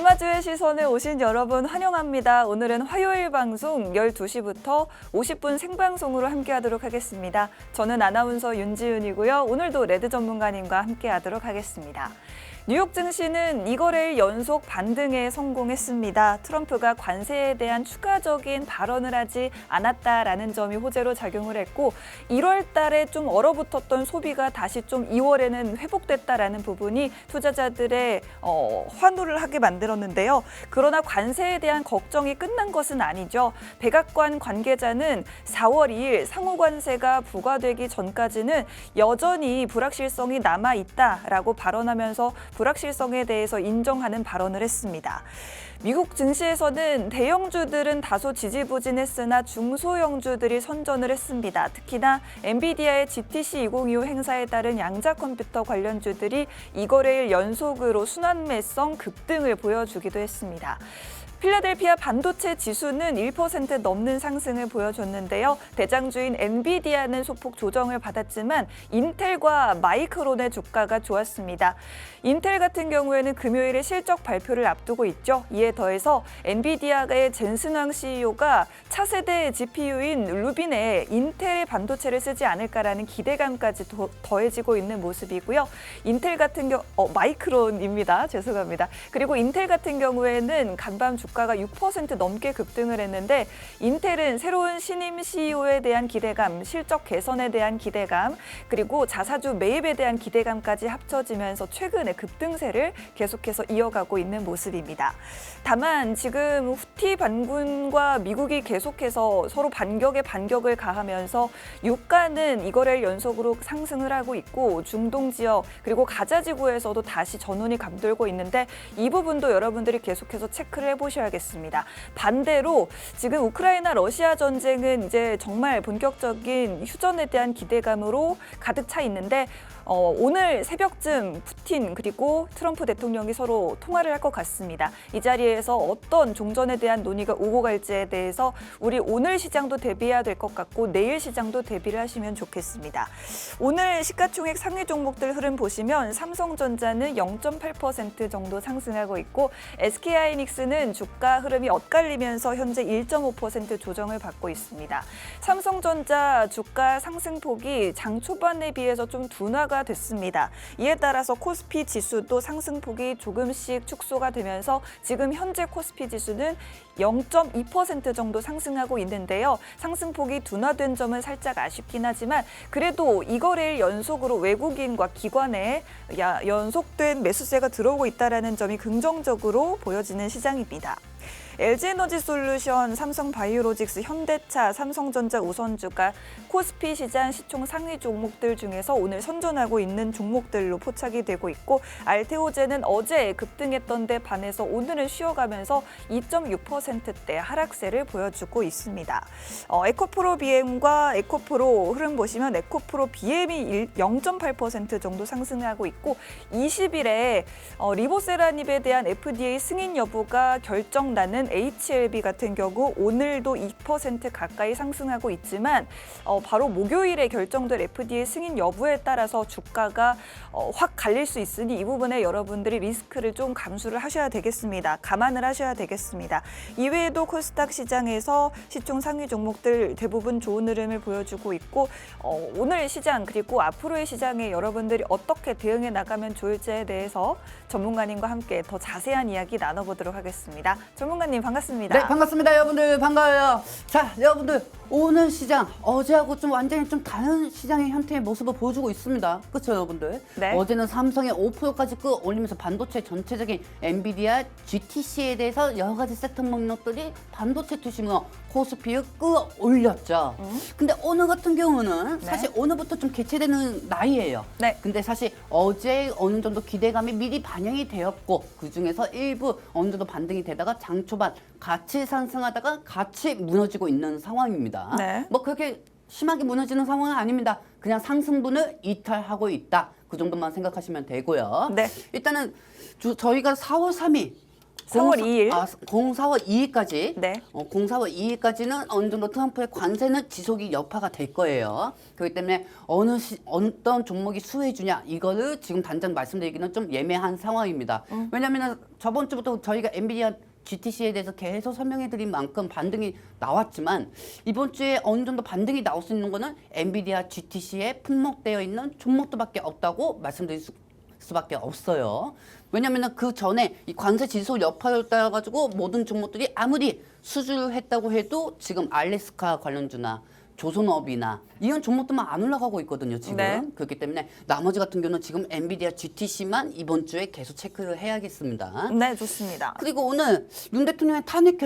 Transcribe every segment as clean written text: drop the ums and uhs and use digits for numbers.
드라마주의 시선에 오신 여러분 환영합니다. 오늘은 화요일 방송 12시부터 50분 생방송으로 함께하도록 하겠습니다. 저는 아나운서 윤지윤이고요. 오늘도 레드 전문가님과 함께하도록 하겠습니다. 뉴욕 증시는 이거래일 연속 반등에 성공했습니다. 트럼프가 관세에 대한 추가적인 발언을 하지 않았다라는 점이 호재로 작용을 했고 1월 달에 좀 얼어붙었던 소비가 다시 좀 2월에는 회복됐다라는 부분이 투자자들의 환호를 하게 만들었는데요. 그러나 관세에 대한 걱정이 끝난 것은 아니죠. 백악관 관계자는 4월 2일 상호관세가 부과되기 전까지는 여전히 불확실성이 남아있다라고 발언하면서 불확실성에 대해서 인정하는 발언을 했습니다. 미국 증시에서는 대형주들은 다소 지지부진했으나 중소형주들이 선전을 했습니다. 특히나 엔비디아의 GTC 2025 행사에 따른 양자 컴퓨터 관련주들이 이거래일 연속으로 순환매성 급등을 보여주기도 했습니다. 필라델피아 반도체 지수는 1% 넘는 상승을 보여줬는데요. 대장주인 엔비디아는 소폭 조정을 받았지만 인텔과 마이크론의 주가가 좋았습니다. 인텔 같은 경우에는 금요일에 실적 발표를 앞두고 있죠. 이에 더해서 엔비디아의 젠슨왕 CEO가 차세대 GPU인 루빈에 인텔 반도체를 쓰지 않을까라는 기대감까지 더해지고 있는 모습이고요. 인텔 같은 마이크론입니다. 죄송합니다. 그리고 인텔 같은 경우에는 간밤 주가가 6% 넘게 급등을 했는데 인텔은 새로운 신임 CEO에 대한 기대감, 실적 개선에 대한 기대감, 그리고 자사주 매입에 대한 기대감까지 합쳐지면서 최근에 급등세를 계속해서 이어가고 있는 모습입니다. 다만 지금 후티 반군과 미국이 계속해서 서로 반격에 반격을 가하면서 유가는 이거래일 연속으로 상승을 하고 있고 중동 지역 그리고 가자 지구에서도 다시 전운이 감돌고 있는데 이 부분도 여러분들이 계속해서 체크를 해보셔야겠습니다. 반대로 지금 우크라이나 러시아 전쟁은 이제 정말 본격적인 휴전에 대한 기대감으로 가득 차 있는데 오늘 새벽쯤 푸틴 그리고 트럼프 대통령이 서로 통화를 할 것 같습니다. 이 자리에서 어떤 종전에 대한 논의가 오고 갈지에 대해서 우리 오늘 시장도 대비해야 될 것 같고 내일 시장도 대비를 하시면 좋겠습니다. 오늘 시가총액 상위 종목들 흐름 보시면 삼성전자는 0.8% 정도 상승하고 있고 SK하이닉스는 주가 흐름이 엇갈리면서 현재 1.5% 조정을 받고 있습니다. 삼성전자 주가 상승폭이 장 초반에 비해서 좀 둔화가 됐습니다. 이에 따라서 코스피 지수도 상승폭이 조금씩 축소가 되면서 지금 현재 코스피 지수는 0.2% 정도 상승하고 있는데요. 상승폭이 둔화된 점은 살짝 아쉽긴 하지만 그래도 이거래일 연속으로 외국인과 기관에 연속된 매수세가 들어오고 있다는 점이 긍정적으로 보여지는 시장입니다. LG에너지솔루션, 삼성바이오로직스, 현대차, 삼성전자 우선주가 코스피 시장 시총 상위 종목들 중에서 오늘 선전하고 있는 종목들로 포착이 되고 있고 알테오제는 어제 급등했던 데 반해서 오늘은 쉬어가면서 2.6%대 하락세를 보여주고 있습니다. 에코프로 BM과 에코프로 흐름 보시면 에코프로 BM이 0.8% 정도 상승하고 있고 20일에 리보세라닙에 대한 FDA 승인 여부가 결정나는 HLB 같은 경우 오늘도 2% 가까이 상승하고 있지만 바로 목요일에 결정될 FDA 승인 여부에 따라서 주가가 확 갈릴 수 있으니 이 부분에 여러분들이 리스크를 좀 감수를 하셔야 되겠습니다. 감안을 하셔야 되겠습니다. 이외에도 코스닥 시장에서 시총 상위 종목들 대부분 좋은 흐름을 보여주고 있고 오늘 시장 그리고 앞으로의 시장에 여러분들이 어떻게 대응해 나가면 좋을지에 대해서 전문가님과 함께 더 자세한 이야기 나눠보도록 하겠습니다. 전문가님 반갑습니다. 네, 반갑습니다. 여러분들 반가워요. 자, 여러분들 오늘 시장 어제하고 좀 완전히 좀 다른 시장의 형태의 모습을 보여주고 있습니다. 그렇죠, 여러분들? 네. 어제는 삼성의 5%까지 끌어올리면서 반도체 전체적인 엔비디아, GTC에 대해서 여러 가지 섹터 목록들이 반도체 투심으로 코스피를 끌어올렸죠. 근데 오늘 같은 경우는 사실 오늘부터 좀 개최되는 날이에요. 네. 근데 사실 어제 어느 정도 기대감이 미리 반영이 되었고 그중에서 일부 어느 정도 반등이 되다가 장 초반 같이 상승하다가 같이 무너지고 있는 상황입니다. 네. 뭐 그렇게 심하게 무너지는 상황은 아닙니다. 그냥 상승분을 이탈하고 있다. 그 정도만 생각하시면 되고요. 네. 일단은 저희가 4월 3일 4월 2일. 4월 2일까지. 네. 4월 2일까지는 어느 정도 트럼프의 관세는 지속이 여파가 될 거예요. 그렇기 때문에 어떤 종목이 수혜주냐 이거를 지금 당장 말씀드리기는 좀 예매한 상황입니다. 왜냐하면 저번 주부터 저희가 엔비디아 GTC에 대해서 계속 설명해드린 만큼 반등이 나왔지만 이번 주에 어느 정도 반등이 나올 수 있는 거는 엔비디아 GTC에 품목되어 있는 종목들밖에 없다고 말씀드릴 수밖에 없어요. 왜냐하면 그 전에 이 관세 지속 여파를 따라 가지고 모든 종목들이 아무리 수주를 했다고 해도 지금 알래스카 관련주나 조선업이나 이런 종목들만 안 올라가고 있거든요, 지금. 네. 그렇기 때문에 나머지 같은 경우는 지금 엔비디아 GTC만 이번 주에 계속 체크를 해야겠습니다. 네, 좋습니다. 그리고 오늘 윤 대통령의 탄핵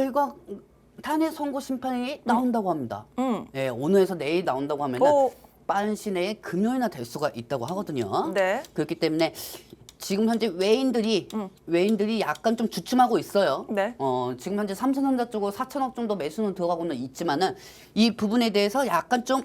선고 심판이 나온다고 합니다. 예, 오늘에서 내일 나온다고 하면은 빠른 시내에 금요일이나 될 수가 있다고 하거든요. 네. 그렇기 때문에 지금 현재 외인들이 약간 좀 주춤하고 있어요. 네. 지금 현재 삼성전자 쪽으로 4천억 정도 매수는 들어가고는 있지만은 이 부분에 대해서 약간 좀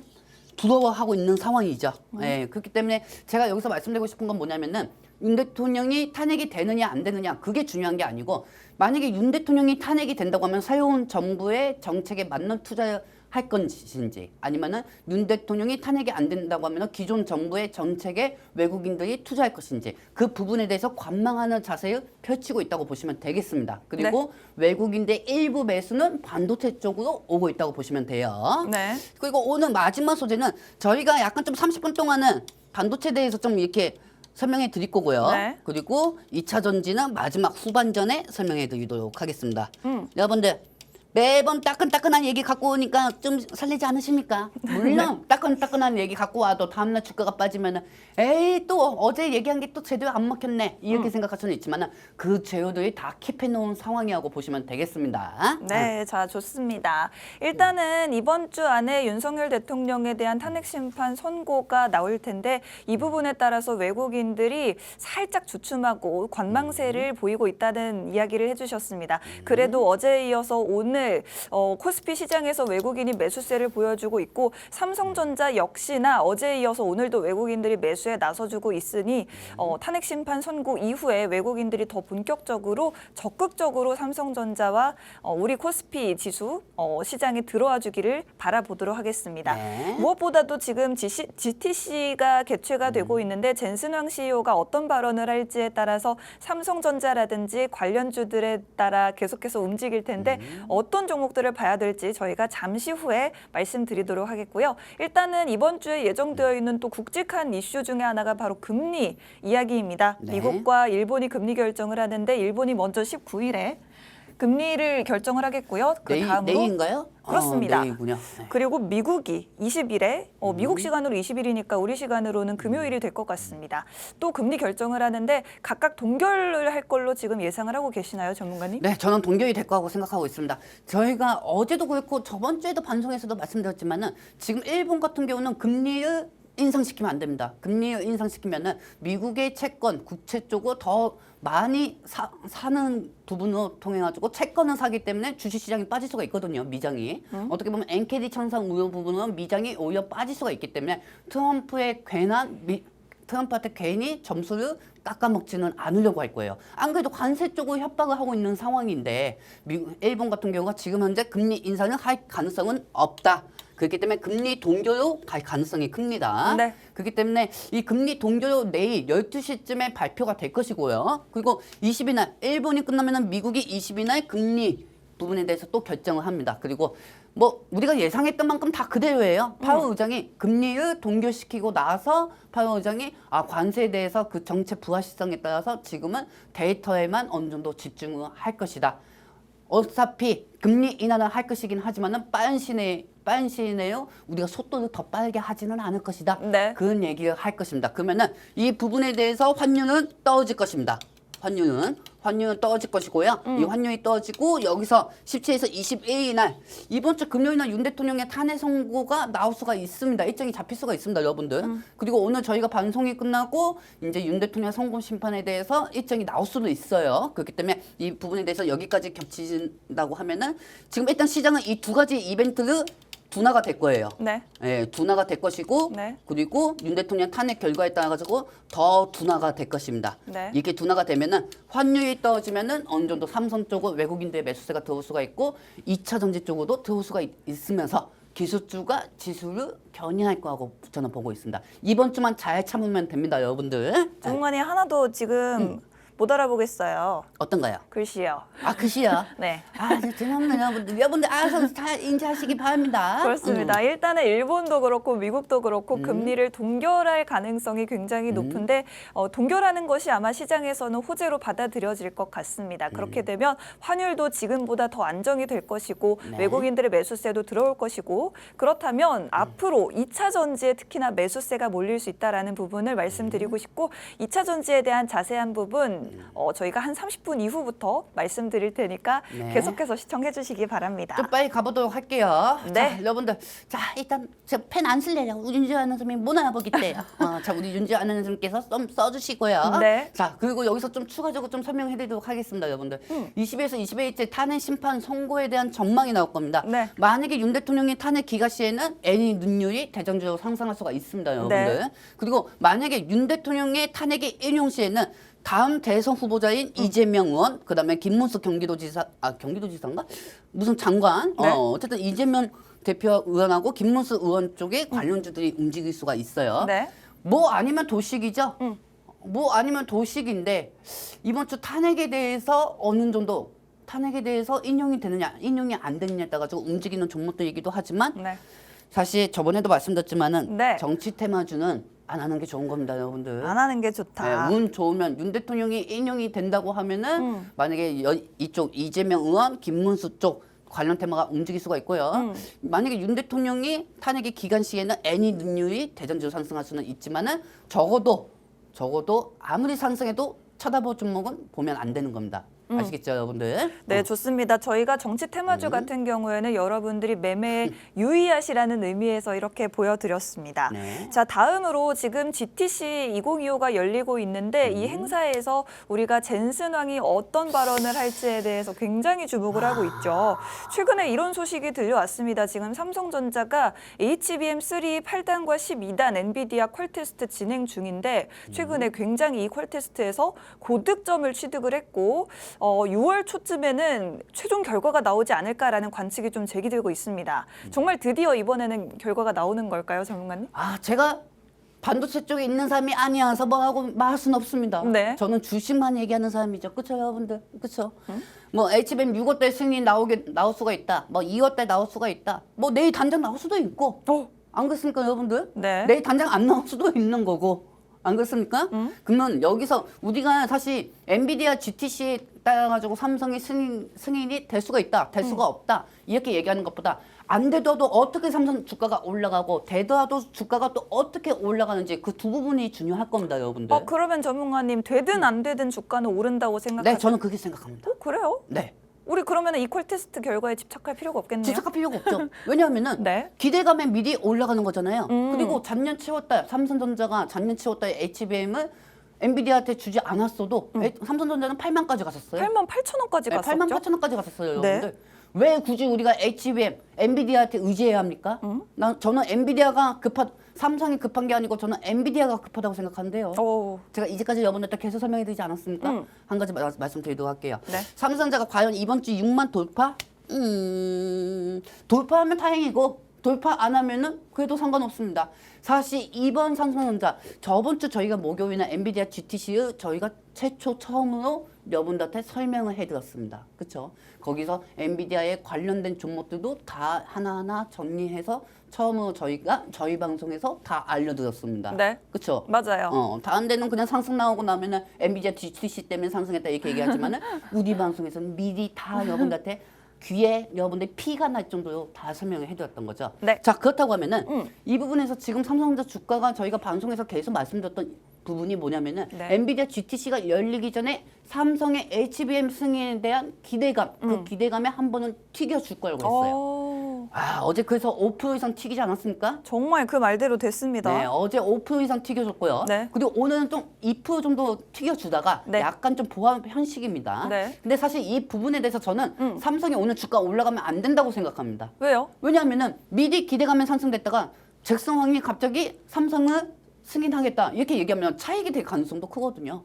두려워하고 있는 상황이죠. 예, 그렇기 때문에 제가 여기서 말씀드리고 싶은 건 뭐냐면은 윤 대통령이 탄핵이 되느냐 안 되느냐 그게 중요한 게 아니고 만약에 윤 대통령이 탄핵이 된다고 하면 새로운 정부의 정책에 맞는 투자를 할 것인지 아니면은 윤 대통령이 탄핵이 안 된다고 하면 기존 정부의 정책에 외국인들이 투자할 것인지 그 부분에 대해서 관망하는 자세를 펼치고 있다고 보시면 되겠습니다. 그리고 외국인의 일부 매수는 반도체 쪽으로 오고 있다고 보시면 돼요. 네. 그리고 오늘 마지막 소재는 저희가 약간 좀 30분 동안은 반도체에 대해서 좀 이렇게 설명해 드릴 거고요. 네. 그리고 2차 전지는 마지막 후반전에 설명해 드리도록 하겠습니다. 여러분들 매번 따끈따끈한 얘기 갖고 오니까 좀 설레지 않으십니까? 물론 따끈따끈한 얘기 갖고 와도 다음날 주가가 빠지면은 에이 또 어제 얘기한 게 또 제대로 안 먹혔네 이렇게 생각할 수는 있지만은 그 재료들이 다 킵해 놓은 상황이라고 보시면 되겠습니다. 네, 자, 좋습니다. 일단은 이번 주 안에 윤석열 대통령에 대한 탄핵 심판 선고가 나올 텐데 이 부분에 따라서 외국인들이 살짝 주춤하고 관망세를 보이고 있다는 이야기를 해주셨습니다. 그래도 어제에 이어서 오늘 코스피 시장에서 외국인이 매수세를 보여주고 있고 삼성전자 역시나 어제에 이어서 오늘도 외국인들이 매수에 나서주고 있으니 탄핵 심판 선고 이후에 외국인들이 더 본격적으로 적극적으로 삼성전자와 우리 코스피 지수 시장에 들어와 주기를 바라보도록 하겠습니다. 네. 무엇보다도 지금 GTC가 개최가 되고 있는데 젠슨왕 CEO가 어떤 발언을 할지에 따라서 삼성전자라든지 관련주들에 따라 계속해서 움직일 텐데 어떤 종목들을 봐야 될지 저희가 잠시 후에 말씀드리도록 하겠고요. 일단은 이번 주에 예정되어 있는 또 굵직한 이슈 중에 하나가 바로 금리 이야기입니다. 네. 미국과 일본이 금리 결정을 하는데 일본이 먼저 19일에 금리를 결정을 하겠고요. 그 다음으로 내일인가요? 그렇습니다. 내일이군요. 네. 그리고 미국이 20일에 미국 시간으로 20일이니까 우리 시간으로는 금요일이 될 것 같습니다. 또 금리 결정을 하는데 각각 동결을 할 걸로 지금 예상을 하고 계시나요, 전문가님? 네, 저는 동결이 될 거라고 생각하고 있습니다. 저희가 어제도 그렇고 저번 주에도 방송에서도 말씀드렸지만은 지금 일본 같은 경우는 금리를 인상시키면 안 됩니다. 금리를 인상시키면은 미국의 채권, 국채 쪽으로 더 많이 사는 부분으로 통해 가지고 채권을 사기 때문에 주식시장이 빠질 수가 있거든요. 미장이. 어떻게 보면 엔캐디 천상 우려 부분은 미장이 오히려 빠질 수가 있기 때문에 트럼프한테 괜히 점수를 깎아먹지는 않으려고 할 거예요. 안 그래도 관세 쪽으로 협박을 하고 있는 상황인데 일본 같은 경우가 지금 현재 금리 인상을 할 가능성은 없다. 그렇기 때문에 금리 동결로 갈 가능성이 큽니다. 네. 그렇기 때문에 이 금리 동결로 내일 12시쯤에 발표가 될 것이고요. 그리고 20일 날 일본이 끝나면 미국이 20일 날 금리 부분에 대해서 또 결정을 합니다. 그리고 뭐 우리가 예상했던 만큼 다 그대로예요. 파월 의장이 금리를 동결시키고 나서 파월 의장이 관세에 대해서 그 정책 불확실성에 따라서 지금은 데이터에만 어느 정도 집중을 할 것이다. 어차피 금리 인하는 할 것이긴 하지만은 빠른 시내요 우리가 속도를 더 빠르게 하지는 않을 것이다. 네. 그런 얘기를 할 것입니다. 그러면은 이 부분에 대해서 환율은 떨어질 것입니다. 환율은 떨어질 것이고요. 이 환율이 떨어지고 여기서 17에서 21일 날 이번 주 금요일 날 윤 대통령의 탄핵 선고가 나올 수가 있습니다. 일정이 잡힐 수가 있습니다, 여러분들. 그리고 오늘 저희가 방송이 끝나고 이제 윤 대통령 선고 심판에 대해서 일정이 나올 수도 있어요. 그렇기 때문에 이 부분에 대해서 여기까지 겹친다고 하면은 지금 일단 시장은 이 두 가지 이벤트를 둔화가 될 거예요. 네. 예, 둔화가 될 것이고 네. 그리고 윤 대통령 탄핵 결과에 따라 가지고 더 둔화가 될 것입니다. 네. 이게 둔화가 되면은 환율이 떨어지면은 어느 정도 삼성 쪽으로 외국인들의 매수세가 들어올 수가 있고 2차 전지 쪽으로도 들어올 수가 있으면서 기술주가 지수를 견인할 거라고 저는 보고 있습니다. 이번 주만 잘 참으면 됩니다, 여러분들. 전문가님 하나도 지금 못 알아보겠어요. 어떤가요? 글씨요. 아, 글씨야. 네. 아, 죄송합니다. 여러분들 알아서 잘 인지하시기 바랍니다. 그렇습니다. 일단은 일본도 그렇고 미국도 그렇고 금리를 동결할 가능성이 굉장히 높은데 동결하는 것이 아마 시장에서는 호재로 받아들여질 것 같습니다. 그렇게 되면 환율도 지금보다 더 안정이 될 것이고 네. 외국인들의 매수세도 들어올 것이고 그렇다면 앞으로 2차 전지에 특히나 매수세가 몰릴 수 있다는 부분을 말씀드리고 싶고 2차 전지에 대한 자세한 부분 저희가 한 30분 이후부터 말씀드릴 테니까 네. 계속해서 시청해 주시기 바랍니다. 좀 빨리 가보도록 할게요. 네. 자, 여러분들. 자, 일단 펜 안 쓸래요. 우리 윤지 아나운서님이 못 알아보겠대요. 자, 우리 윤지 아나운서님께서 좀 써주시고요. 네. 자, 그리고 여기서 좀 추가적으로 좀 설명해드리도록 하겠습니다, 여러분들. 20에서 21일째 탄핵 심판 선고에 대한 전망이 나올 겁니다. 네. 만약에 윤 대통령이 탄핵 기각 시에는 애니 능률이 대장주로 상승할 수가 있습니다, 여러분들. 네. 그리고 만약에 윤 대통령의 탄핵이 인용 시에는 다음 대선 후보자인 이재명 의원, 그다음에 김문수 경기도지사, 경기도지사인가? 무슨 장관, 네. 어쨌든 이재명 대표 의원하고 김문수 의원 쪽에 관련주들이 움직일 수가 있어요. 네. 뭐 아니면 도식이죠. 뭐 아니면 도식인데 이번 주 탄핵에 대해서 어느 정도 탄핵에 대해서 인용이 되느냐, 인용이 안 되느냐에 따라 가지고 움직이는 종목들이기도 하지만 네. 사실 저번에도 말씀드렸지만은 네. 정치 테마주는 안 하는 게 좋은 겁니다, 여러분들. 안 하는 게 좋다. 운 좋으면 윤 대통령이 인용이 된다고 하면은 만약에 이쪽 이재명 의원, 김문수 쪽 관련 테마가 움직일 수가 있고요. 만약에 윤 대통령이 탄핵의 기간 시에는 애니 능률이 대전주로 상승할 수는 있지만은 적어도 아무리 상승해도 쳐다볼 종목은 보면 안 되는 겁니다. 아시겠죠, 여러분들? 네, 좋습니다. 저희가 정치 테마주 같은 경우에는 여러분들이 매매에 유의하시라는 의미에서 이렇게 보여드렸습니다. 네. 자, 다음으로 지금 GTC 2025가 열리고 있는데 이 행사에서 우리가 젠슨왕이 어떤 발언을 할지에 대해서 굉장히 주목을 하고 있죠. 최근에 이런 소식이 들려왔습니다. 지금 삼성전자가 HBM3 8단과 12단 엔비디아 퀄 테스트 진행 중인데 최근에 굉장히 이 퀄 테스트에서 고득점을 취득을 했고 6월 초쯤에는 최종 결과가 나오지 않을까라는 관측이 좀 제기되고 있습니다. 정말 드디어 이번에는 결과가 나오는 걸까요, 전문가님? 아, 제가 반도체 쪽에 있는 사람이 아니어서 뭐하고 말할 수는 없습니다. 네. 저는 주식만 얘기하는 사람이죠. 그렇죠, 여러분들? 그렇죠? 뭐 HBM 6월달 승인 나올 수가 있다. 뭐 2월달 나올 수가 있다. 뭐 내일 당장 나올 수도 있고. 안 그렇습니까, 여러분들? 네. 내일 당장 안 나올 수도 있는 거고. 안 그렇습니까? 그러면 여기서 우리가 사실 엔비디아 GTC에 따라 가지고 삼성이 승인이 될 수가 있다, 될 수가 없다 이렇게 얘기하는 것보다 안 되더라도 어떻게 삼성 주가가 올라가고 되더라도 주가가 또 어떻게 올라가는지 그 두 부분이 중요할 겁니다, 여러분들. 그러면 전문가님 되든 안 되든 주가는 오른다고 생각하세요? 네, 저는 그렇게 생각합니다. 그래요? 네. 우리 그러면 이 퀄 테스트 결과에 집착할 필요가 없겠네요. 집착할 필요가 없죠. 왜냐하면은 네. 기대감에 미리 올라가는 거잖아요. 그리고 작년 7월달 삼성전자가 작년 7월달 HBM을 엔비디아한테 주지 않았어도 삼성전자는 8만까지 갔었어요. 8만 8천 원까지 네, 갔었죠? 8만 8천 원까지 갔었어요, 네. 여러분들. 왜 굳이 우리가 HBM, 엔비디아한테 의지해야 합니까? 저는 엔비디아가 삼성이 급한 게 아니고 저는 엔비디아가 급하다고 생각하는데요. 제가 이제까지 여러분들한테 계속 설명해드리지 않았습니까? 한 가지 말씀드리도록 할게요. 네. 삼성전자가 과연 이번 주 6만 돌파? 돌파하면 다행이고 돌파 안 하면은 그래도 상관없습니다. 사실 이번 삼성전자 저번 주 저희가 목요일에 엔비디아 GTC를 저희가 최초 처음으로 여러분들한테 설명을 해드렸습니다. 그렇죠? 거기서 엔비디아에 관련된 종목들도 다 하나하나 정리해서 처음으로 저희 방송에서 다 알려드렸습니다. 네. 그렇죠? 맞아요. 다른 데는 그냥 상승 나오고 나면은 엔비디아 GTC 때문에 상승했다 이렇게 얘기하지만은 우리 방송에서는 미리 다 여러분들한테 귀에 여러분들 피가 날 정도로 다 설명을 해드렸던 거죠. 네. 자, 그렇다고 하면은 이 부분에서 지금 삼성전자 주가가 저희가 방송에서 계속 말씀드렸던 부분이 뭐냐면은 네. 엔비디아 GTC가 열리기 전에 삼성의 HBM 승인에 대한 기대감, 그 기대감에 한 번은 튀겨줄 거라고 했어요. 어제 그래서 5% 이상 튀기지 않았습니까? 정말 그 말대로 됐습니다. 네, 어제 5% 이상 튀겨줬고요. 네. 그리고 오늘은 좀 2% 정도 튀겨주다가 네. 약간 좀 보합 현식입니다. 네. 근데 사실 이 부분에 대해서 저는 삼성이 오늘 주가 올라가면 안 된다고 생각합니다. 왜요? 왜냐하면은 미리 기대감에 상승됐다가 잭슨황이 갑자기 삼성을 승인하겠다 이렇게 얘기하면 차익이 될 가능성도 크거든요.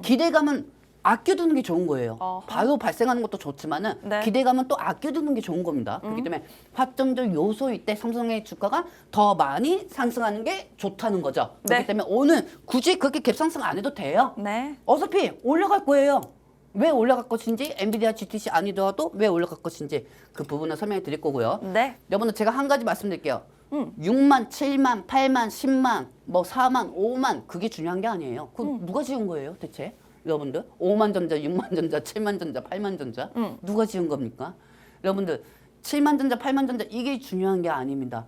기대감은 아껴두는 게 좋은 거예요. 어허. 바로 발생하는 것도 좋지만은 네. 기대감은 또 아껴두는 게 좋은 겁니다. 그렇기 때문에 확정적 요소일 때 삼성의 주가가 더 많이 상승하는 게 좋다는 거죠. 그렇기 네. 때문에 오늘 굳이 그렇게 갭상승 안 해도 돼요. 네. 어차피 올라갈 거예요. 왜 올라갈 것인지 엔비디아 GTC 아니더라도 왜 올라갈 것인지 그 부분을 설명해 드릴 거고요. 네. 여러분들 제가 한 가지 말씀드릴게요. 6만, 7만, 8만, 10만, 뭐 4만, 5만 그게 중요한 게 아니에요. 그럼 누가 지은 거예요, 대체? 여러분들 5만 전자, 6만 전자, 7만 전자, 8만 전자 누가 지은 겁니까? 여러분들 7만 전자, 8만 전자 이게 중요한 게 아닙니다.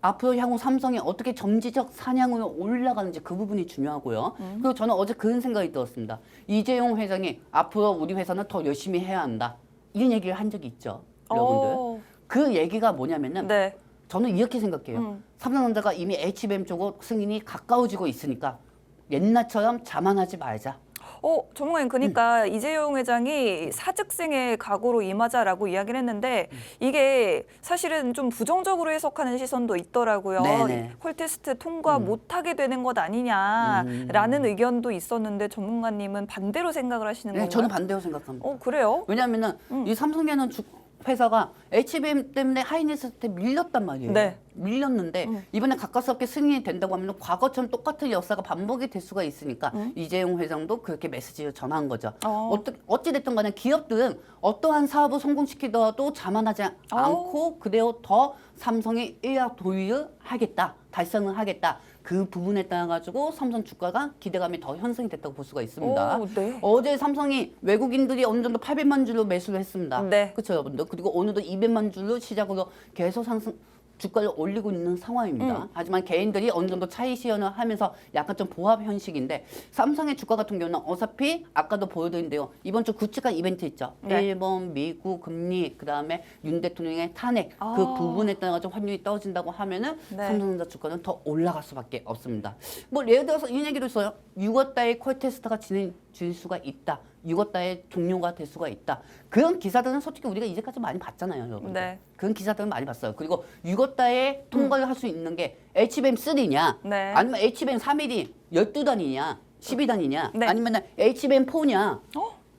앞으로 향후 삼성이 어떻게 점지적 사냥으로 올라가는지 그 부분이 중요하고요. 그리고 저는 어제 그런 생각이 들었습니다. 이재용 회장이 앞으로 우리 회사는 더 열심히 해야 한다. 이런 얘기를 한 적이 있죠. 여러분들. 오. 그 얘기가 뭐냐면은 네. 저는 이렇게 생각해요. 삼성전자가 이미 HBM 쪽으로 승인이 가까워지고 있으니까 옛날처럼 자만하지 말자. 전문가님, 그러니까 이재용 회장이 사직생의 각오로 임하자라고 이야기를 했는데 이게 사실은 좀 부정적으로 해석하는 시선도 있더라고요. 네네. 콜테스트 통과 못하게 되는 것 아니냐라는 의견도 있었는데 전문가님은 반대로 생각을 하시는 네, 건가요? 저는 반대로 생각합니다. 그래요? 왜냐하면은 이 삼성이라는 회사가 HBM 때문에 하이닉스한테 밀렸단 말이에요. 네. 밀렸는데 이번에 가깝게 승인이 된다고 하면 과거처럼 똑같은 역사가 반복이 될 수가 있으니까 이재용 회장도 그렇게 메시지를 전한 거죠. 어찌됐든 간에 기업들은 어떠한 사업을 성공시키더라도 자만하지 않고 그대로 더 삼성이 일약 도의를 하겠다, 달성을 하겠다. 그 부분에 따라 가지고 삼성 주가가 기대감이 더 형성이 됐다고 볼 수가 있습니다. 네. 어제 삼성이 외국인들이 어느 정도 800만 줄로 매수를 했습니다. 네. 그렇죠, 여러분들. 그리고 오늘도 200만 줄로 시작으로 계속 상승 주가를 올리고 있는 상황입니다. 하지만 개인들이 어느 정도 차이 시연을 하면서 약간 좀 보합 현식인데 삼성의 주가 같은 경우는 어차피 아까도 보여드린데요. 이번 주 굵직한 이벤트 있죠. 네. 일본, 미국 금리, 그다음에 윤 대통령의 탄핵 그 부분에 따라 좀 환율이 떨어진다고 하면은 네. 삼성전자 주가는 더 올라갈 수밖에 없습니다. 뭐 예를 들어서 이 얘기도 있어요. 6월 달에 콜테스트가 진행될 수가 있다. 6월 달에 종료가 될 수가 있다. 그런 기사들은 솔직히 우리가 이제까지 많이 봤잖아요, 여러분. 네. 그런 기사들은 많이 봤어요. 그리고 6월 달에 통과를 할 수 있는 게 HBM3냐, 네. 아니면 HBM3일이 12단이냐, 12단이냐, 네. 아니면 HBM4냐.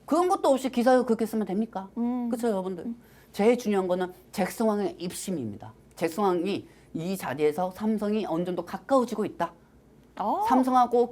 그런 것도 없이 기사를 그렇게 쓰면 됩니까? 그렇죠, 여러분들. 제일 중요한 거는 잭슨왕의 입심입니다. 잭슨왕이 이 자리에서 삼성이 어느 정도 가까워지고 있다. 삼성하고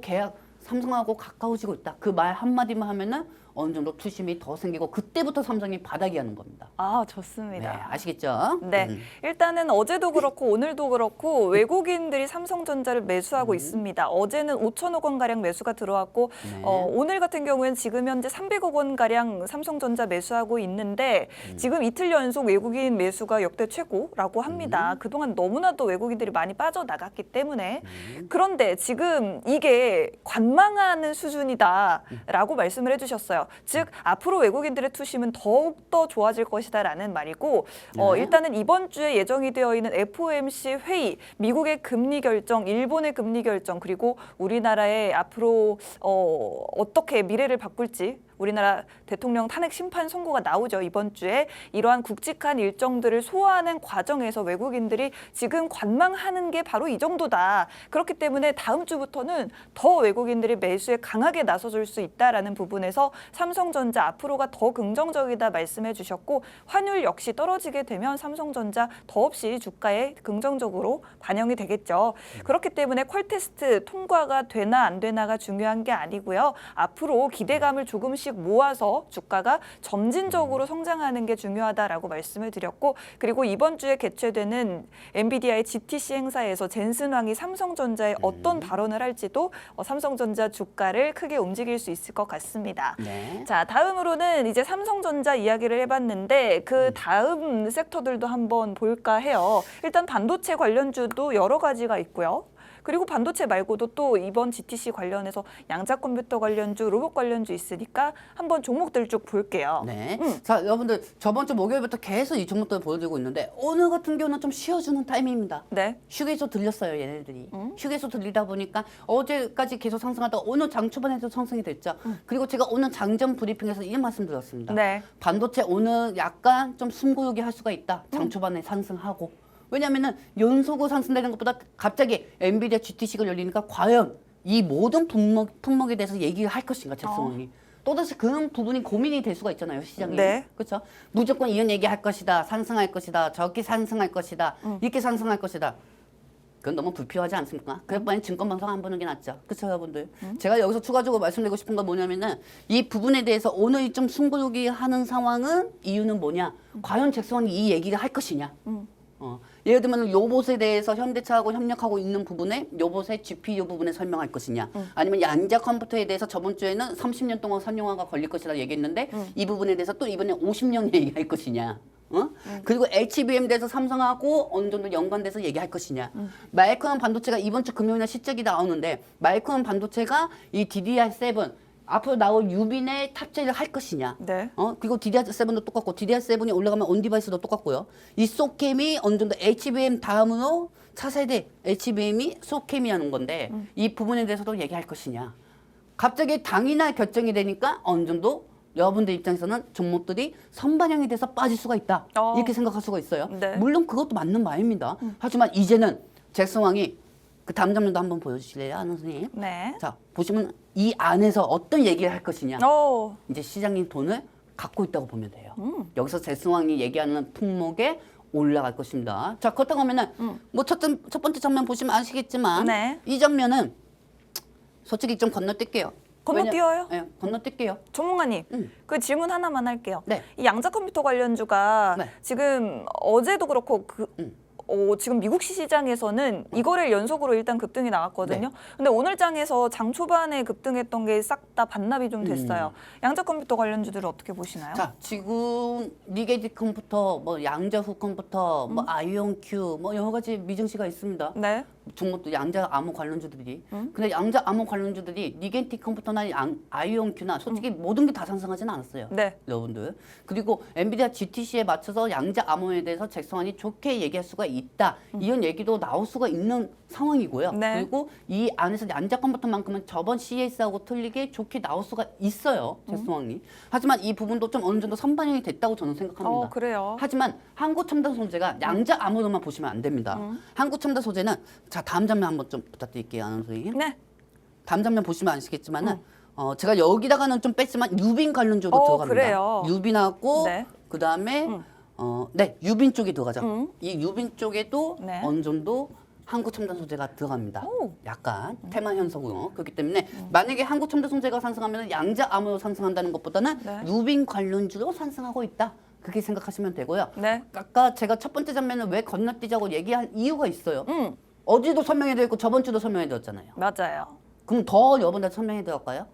가까워지고 있다. 그 말 한마디만 하면은 어느 정도 투심이 더 생기고 그때부터 삼성이 바닥이 하는 겁니다. 좋습니다. 네, 아시겠죠? 네, 일단은 어제도 그렇고 오늘도 그렇고 외국인들이 삼성전자를 매수하고 있습니다. 어제는 5천억 원 가량 매수가 들어왔고 네. 오늘 같은 경우에는 지금 현재 300억 원 가량 삼성전자 매수하고 있는데 지금 이틀 연속 외국인 매수가 역대 최고라고 합니다. 그동안 너무나도 외국인들이 많이 빠져나갔기 때문에 그런데 지금 이게 관망하는 수준이다라고 말씀을 해주셨어요. 즉 앞으로 외국인들의 투심은 더욱더 좋아질 것이다라는 말이고 일단은 이번 주에 예정이 되어 있는 FOMC 회의, 미국의 금리 결정, 일본의 금리 결정 그리고 우리나라의 앞으로 어떻게 미래를 바꿀지 우리나라 대통령 탄핵 심판 선고가 나오죠. 이번 주에 이러한 굵직한 일정들을 소화하는 과정에서 외국인들이 지금 관망하는 게 바로 이 정도다. 그렇기 때문에 다음 주부터는 더 외국인들이 매수에 강하게 나서줄 수 있다라는 부분에서 삼성전자 앞으로가 더 긍정적이다 말씀해 주셨고 환율 역시 떨어지게 되면 삼성전자 더없이 주가에 긍정적으로 반영이 되겠죠. 그렇기 때문에 콜테스트 통과가 되나 안 되나가 중요한 게 아니고요. 앞으로 기대감을 조금씩 모아서 주가가 점진적으로 성장하는 게 중요하다라고 말씀을 드렸고 그리고 이번 주에 개최되는 엔비디아의 GTC 행사에서 젠슨 왕이 삼성전자에 어떤 발언을 할지도 삼성전자 주가를 크게 움직일 수 있을 것 같습니다. 네. 자, 다음으로는 이제 삼성전자 이야기를 해봤는데 그 다음 섹터들도 한번 볼까 해요. 일단 반도체 관련주도 여러 가지가 있고요. 그리고 반도체 말고도 또 이번 GTC 관련해서 양자 컴퓨터 관련주, 로봇 관련주 있으니까 한번 종목들 쭉 볼게요. 네. 자, 여러분들 저번 주 목요일부터 계속 이 종목들을 보여드리고 있는데 오늘 같은 경우는 좀 쉬어주는 타이밍입니다. 네. 휴게소 들렸어요, 얘네들이. 휴게소 들리다 보니까 어제까지 계속 상승하다가 오늘 장 초반에도 상승이 됐죠. 그리고 제가 오늘 장전 브리핑에서 이 말씀 드렸습니다. 네. 반도체 오늘 약간 좀 숨고르기 할 수가 있다. 장 초반에 상승하고. 왜냐면은 연속으로 상승되는 것보다 갑자기 엔비디아 GTC가 열리니까 과연 이 모든 품목에 대해서 얘기를 할 것인가, 잭슨원이. 또다시 그런 부분이 고민이 될 수가 있잖아요, 시장에. 네. 그렇죠? 무조건 이런 얘기할 것이다, 상승할 것이다, 저렇게 상승할 것이다, 이렇게 상승할 것이다. 그건 너무 불필요하지 않습니까? 그럴 바엔 증권방송 안 보는 게 낫죠. 그렇죠, 여러분들? 제가 여기서 추가적으로 말씀드리고 싶은 건 뭐냐면은 이 부분에 대해서 오늘 좀 숨고르기 하는 상황은 이유는 뭐냐? 과연 잭슨원이 이 얘기를 할 것이냐? 예를 들면 로봇에 대해서 현대차하고 협력하고 있는 부분에 로봇의 GPU 부분에 설명할 것이냐, 아니면 양자 컴퓨터에 대해서 저번 주에는 30년 동안 선용화가 걸릴 것이라 얘기했는데 이 부분에 대해서 또 이번에 50년 얘기할 것이냐. 그리고 HBM에 대해서 삼성하고 어느 정도 연관돼서 얘기할 것이냐. 마이크론 반도체가 이번 주 금요일날 실적이 나오는데 마이크론 반도체가 이 DDR7 앞으로 나올 유빈에 탑재를 할 것이냐. 네. 그리고 DDR7도 똑같고 DDR7이 올라가면 온디바이스도 똑같고요. 이 소캠이 어느 정도 HBM 다음으로 차세대 HBM이 소캠이라는 건데 이 부분에 대해서도 얘기할 것이냐. 갑자기 당이나 결정이 되니까 어느 정도 여러분들 입장에서는 종목들이 선반영이 돼서 빠질 수가 있다. 이렇게 생각할 수가 있어요. 네. 물론 그것도 맞는 말입니다. 하지만 이제는 잭슨왕이 그 다음 장면도 한번 보여주실래요, 아는 선생님? 네. 자, 보시면 이 안에서 어떤 얘기를 할 것이냐. 오. 이제 시장이 돈을 갖고 있다고 보면 돼요. 여기서 잭슨왕이 얘기하는 품목에 올라갈 것입니다. 자, 그렇다고 하면은 뭐 첫 번째 장면 보시면 아시겠지만 네. 이 장면은 솔직히 좀 건너뛸게요. 건너뛰어요? 네, 건너뛸게요. 전문가님, 그 질문 하나만 할게요. 네. 이 양자 컴퓨터 관련주가 네. 지금 어제도 그렇고 지금 미국 시장에서는 이거를 연속으로 일단 급등이 나왔거든요. 네. 근데 오늘 장에서 장 초반에 급등했던 게 싹 다 반납이 좀 됐어요. 양자 컴퓨터 관련주들을 어떻게 보시나요? 자, 지금 니게지 컴퓨터, 뭐 양자후 컴퓨터, 뭐 아이온 큐, 뭐 여러 가지 미증시가 있습니다. 네. 종목도 양자 암호 관련주들이. 근데 양자 암호 관련주들이 니겐티 컴퓨터나 아이온 큐나 솔직히 모든 게 다 상승하지는 않았어요. 네. 여러분들. 그리고 엔비디아 GTC에 맞춰서 양자 암호에 대해서 잭슨원이 좋게 얘기할 수가 있다. 이런 얘기도 나올 수가 있는 상황이고요. 네. 그리고 이 안에서 양자 컴퓨터만큼은 저번 CS하고 틀리게 좋게 나올 수가 있어요. 잭슨원이. 하지만 이 부분도 좀 어느 정도 선반영이 됐다고 저는 생각합니다. 그래요. 하지만 한국첨단 소재가 양자 암호로만 보시면 안 됩니다. 한국첨단 소재는 자, 다음 장면 한번 좀 부탁드릴게요, 아는 선생님. 네. 다음 장면 보시면 아시겠지만은 제가 여기다가는 좀 뺐지만 유빈 관련주로 들어갑니다. 그래요. 유빈하고 네. 그다음에 네, 유빈 쪽이 들어가죠. 이 유빈 쪽에도 네. 어느 정도 한국첨단 소재가 들어갑니다. 오. 약간 테마 현상으로. 그렇기 때문에 만약에 한국첨단 소재가 상승하면 양자 암호로 상승한다는 것보다는 네. 유빈 관련주로 상승하고 있다. 그렇게 생각하시면 되고요. 네. 아까 제가 첫 번째 장면을 왜 건너뛰자고 얘기한 이유가 있어요. 어제도 설명해 드렸고 저번 주도 설명해 드렸잖아요. 맞아요. 그럼 더 여러분들 설명해 드릴까요?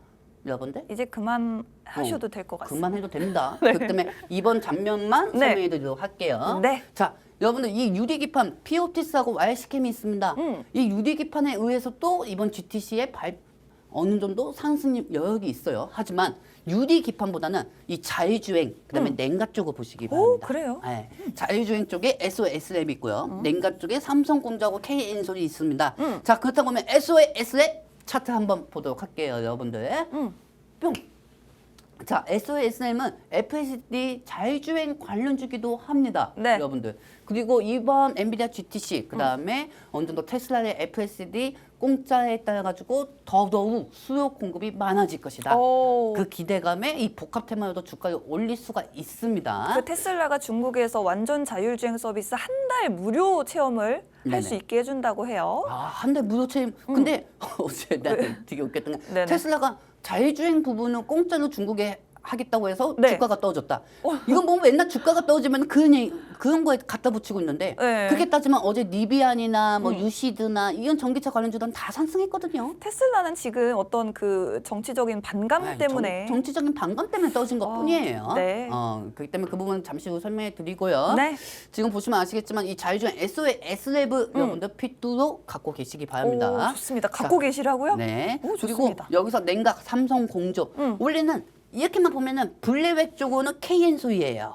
여러분들? 이제 그만 하셔도 될 것 같습니다. 그만해도 됩니다. 그렇기 때문에 이번 장면만 네. 설명해 드리도록 할게요. 네. 자, 여러분들 이 유리기판 피오티스하고 와이시캠이 있습니다. 이 유리기판에 의해서 또 이번 GTC에 어느 정도 상승 여력이 있어요. 하지만 유리기판보다는 이 자율주행 그다음에 냉각 쪽을 보시기 바랍니다. 그래요? 네. 자율주행 쪽에 SOS랩이 있고요. 냉각 쪽에 삼성공주하고 KN솔이 있습니다. 자, 그렇다고 하면 SOS랩 차트 한번 보도록 할게요, 여러분들. 뿅. 자, SOSM은 FSD 자율주행 관련주기도 합니다, 네. 여러분들. 그리고 이번 엔비디아 GTC, 그 다음에 어느 정도 테슬라의 FSD 공짜에 따라 가지고 더더욱 수요 공급이 많아질 것이다. 오. 그 기대감에 이 복합 테마로도 주가를 올릴 수가 있습니다. 그 테슬라가 중국에서 완전 자율주행 서비스 한 달 무료 체험을 할 수 네네. 있게 해준다고 해요. 한 달 무료 체험. 근데 어제 나는 되게 웃겼던 게 네네. 테슬라가 자율주행 부분은 공짜로 중국에 하겠다고 해서 네. 주가가 떨어졌다. 이건 보면 맨날 주가가 떨어지면 그런 거에 갖다 붙이고 있는데 네. 그렇게 따지면 어제 리비안이나 뭐 유시드나 이런 전기차 관련주들은 다 상승했거든요. 테슬라는 지금 어떤 그 정치적인 반감 아이, 때문에 정치적인 반감 때문에 떨어진 것뿐이에요. 네. 그렇기 때문에 그 부분 잠시 후 설명해 드리고요. 네. 지금 보시면 아시겠지만 이 자유주행 S랩 여러분들 핏두로 갖고 계시기 바랍니다. 오, 좋습니다. 갖고 계시라고요? 네. 오, 그리고 좋습니다. 여기서 냉각, 삼성, 공조. 원래는 이렇게만 보면은 블랙 쪽으로는 KN소이예요.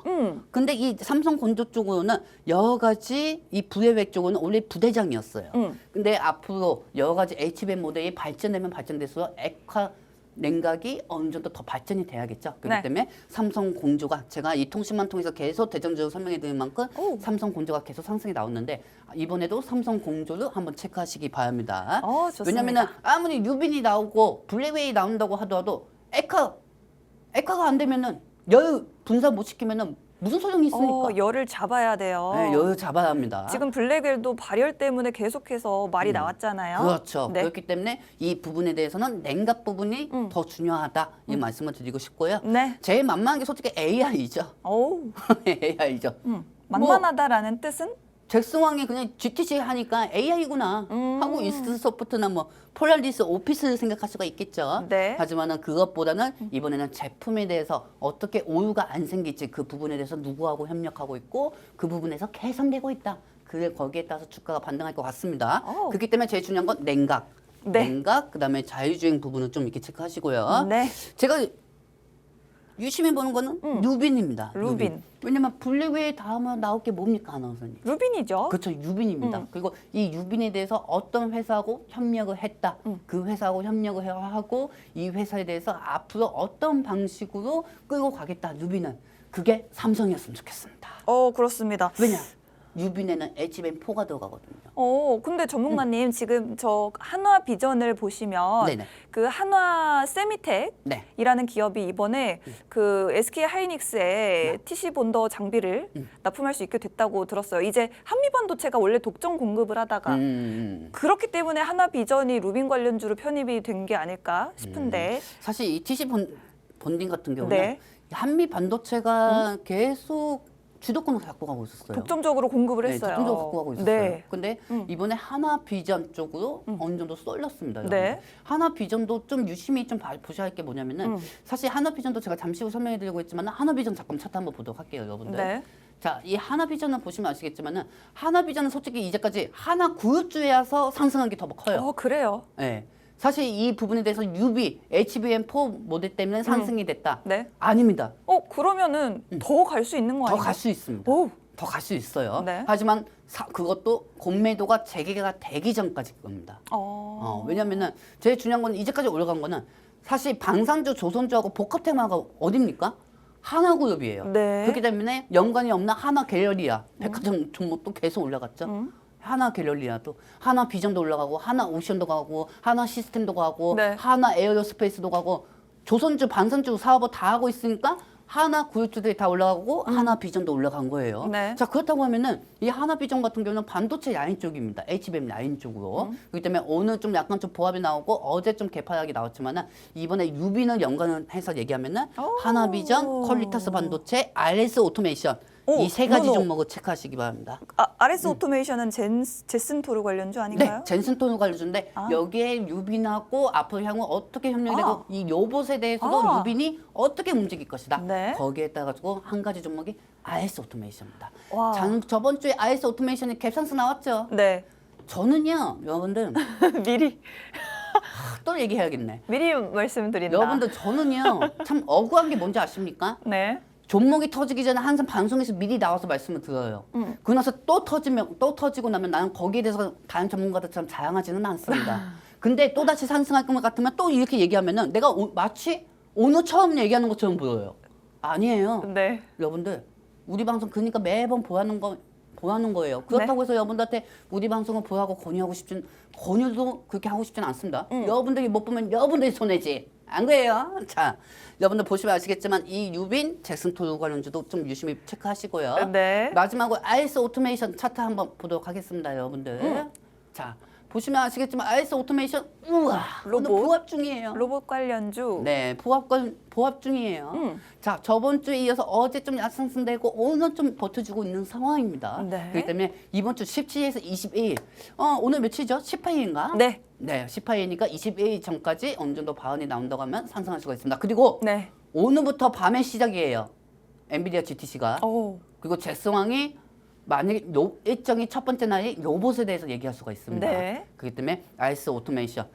근데 이 삼성 건조 쪽으로는 여러 가지 이 블랙 쪽으로는 원래 부대장이었어요. 근데 앞으로 여러 가지 HBM 모델이 발전되면 발전될수록 액화 냉각이 어느 정도 더 발전이 돼야겠죠. 그렇기 네. 때문에 삼성 공조가 제가 이 통신만 통해서 계속 대전적으로 설명해 드린 만큼 오. 삼성 공조가 계속 상승이 나왔는데 이번에도 삼성 공조를 한번 체크하시기 바랍니다. 좋습니다. 왜냐면은 아무리 유빈이 나오고 블랙웨이 나온다고 하더라도 액화가 안 되면은 열 분산 못 시키면은 무슨 소용이 있습니까? 열을 잡아야 돼요. 네, 열 잡아야 합니다. 지금 블랙웰도 발열 때문에 계속해서 말이 나왔잖아요. 그렇죠. 네. 그렇기 때문에 이 부분에 대해서는 냉각 부분이 더 중요하다 이 말씀을 드리고 싶고요. 네. 제일 만만한 게 솔직히 AI죠. 오, AI죠. 만만하다라는 뜻은? 잭스왕이 그냥 GTC 하니까 AI구나 하고 이스트소프트나 뭐 폴라리스 오피스를 생각할 수가 있겠죠. 네. 하지만은 그것보다는 이번에는 제품에 대해서 어떻게 오류가 안 생길지 그 부분에 대해서 누구하고 협력하고 있고 그 부분에서 개선되고 있다. 그래 거기에 따라서 주가가 반등할 것 같습니다. 그렇기 때문에 제일 중요한 건 냉각. 네. 냉각 그다음에 자율주행 부분은 좀 이렇게 체크하시고요. 네. 제가 유심히 보는 거는 루빈입니다. 루빈. 왜냐면 블랙웨이 다음에 나올 게 뭡니까 아나운서님? 루빈이죠. 그렇죠. 유빈입니다. 그리고 이 유빈에 대해서 어떤 회사하고 협력을 했다. 그 회사하고 협력을 하고 이 회사에 대해서 앞으로 어떤 방식으로 끌고 가겠다. 유빈은. 그게 삼성이었으면 좋겠습니다. 그렇습니다. 왜냐? 유빈에는 HBM4가 들어가거든요. 근데 전문가님 지금 저 한화 비전을 보시면 네네. 그 한화 세미텍이라는 네. 기업이 이번에 그 SK 하이닉스에 TC 본더 장비를 납품할 수 있게 됐다고 들었어요. 이제 한미 반도체가 원래 독점 공급을 하다가 그렇기 때문에 한화 비전이 루빈 관련주로 편입이 된 게 아닐까 싶은데. 사실 이 TC 본딩 같은 경우는 네. 한미 반도체가 계속 주도권을 갖고 가고 있었어요. 독점적으로 공급을 네, 했어요. 독점적으로 갖고 가고 있었어요. 네. 근데 이번에 하나 비전 쪽으로 어느 정도 쏠렸습니다. 네. 여러분. 하나 비전도 좀 유심히 좀 보셔야 할 게 뭐냐면은 사실 하나 비전도 제가 잠시 후 설명해 드리고 있지만 하나 비전 잠깐 차트 한번 보도록 할게요, 여러분들. 네. 자, 이 하나 비전을 보시면 아시겠지만은 하나 비전은 솔직히 이제까지 하나 그룹주에서 상승한 게 더 커요. 그래요. 네. 사실 이 부분에 대해서 UB, HBM4 모델 때문에 상승이 됐다. 네. 아닙니다. 그러면은 더 갈 수 있는 거 더 아니에요? 갈 수 있습니다. 오. 더 갈 수 있어요. 네. 하지만 그것도 공매도가 재개가 되기 전까지 겁니다. 왜냐면은 제일 중요한 건 이제까지 올라간 거는 사실 방산주, 조선주하고 복합 테마가 어딥니까? 하나그룹이에요. 네. 그렇기 때문에 연관이 없는 하나 갤러리아, 백화점 종목도 계속 올라갔죠. 하나 갤러리아도, 하나 비전도 올라가고, 하나 오션도 가고, 하나 시스템도 가고, 네. 하나 에어로스페이스도 가고, 조선주, 방산주 사업을 다 하고 있으니까 하나 그룹주들이 다 올라가고 하나 비전도 올라간 거예요. 네. 자 그렇다고 하면은 이 하나 비전 같은 경우는 반도체 라인 쪽입니다. HBM 라인 쪽으로. 그렇기 때문에 오늘 좀 약간 좀 보합이 나오고 어제 좀 개파락이 나왔지만은 이번에 유빈을 연관해서 얘기하면은 하나 비전, 퀄리타스 반도체, RS 오토메이션 이 세 가지 종목을 체크하시기 바랍니다. RS 오토메이션은 제슨토르 관련주 아닌가요? 네, 젠슨톤을 관련주인데 여기에 유빈하고 앞으로 향후 어떻게 협력되고 이 로봇에 대해서도 유빈이 어떻게 움직일 것이다. 네. 거기에 따라 가지고 한 가지 종목이 RS 오토메이션입니다. 와. 저번 주에 RS 오토메이션이 갭상승 나왔죠. 네. 저는요, 여러분들 미리 또 얘기해야겠네. 미리 말씀드린다. 여러분들 저는요, 참 억울한 게 뭔지 아십니까? 네. 종목이 터지기 전에 항상 방송에서 미리 나와서 말씀을 드려요. 그러고 나서 또 터지고 나면 나는 거기에 대해서 다른 전문가들처럼 자랑하지는 않습니다. 근데 또 다시 상승할 것 같으면 또 이렇게 얘기하면은 내가 마치 오늘 처음 얘기하는 것처럼 보여요. 아니에요. 네. 여러분들 우리 방송 그러니까 매번 보라는 거예요. 그렇다고 해서 여러분들한테 우리 방송을 보라고 권유도 그렇게 하고 싶지는 않습니다. 여러분들이 못 보면 여러분들이 손해지. 안 그래요? 자, 여러분들 보시면 아시겠지만 이 유빈, 잭슨토르 관련주도 좀 유심히 체크하시고요. 네. 마지막으로 RS 오토메이션 차트 한번 보도록 하겠습니다, 여러분들. 자, 보시면 아시겠지만 IS 오토메이션 우와 오늘 로봇? 부합 중이에요. 로봇 관련주. 네, 부합 중이에요. 자, 저번 주에 이어서 어제 좀 약상승되고 오늘 좀 버텨주고 있는 상황입니다. 네. 그렇기 때문에 이번 주 17일에서 22일, 오늘 며칠이죠? 18일인가? 네. 네, 18일이니까 22일 전까지 어느 정도 바운이 나온다고 하면 상승할 수가 있습니다. 그리고 네. 오늘부터 밤의 시작이에요. 엔비디아 GTC가. 오. 그리고 잭스왕이 만약에 일정이 첫 번째 날이 로봇에 대해서 얘기할 수가 있습니다. 네. 그렇기 때문에 IS 오토메이션.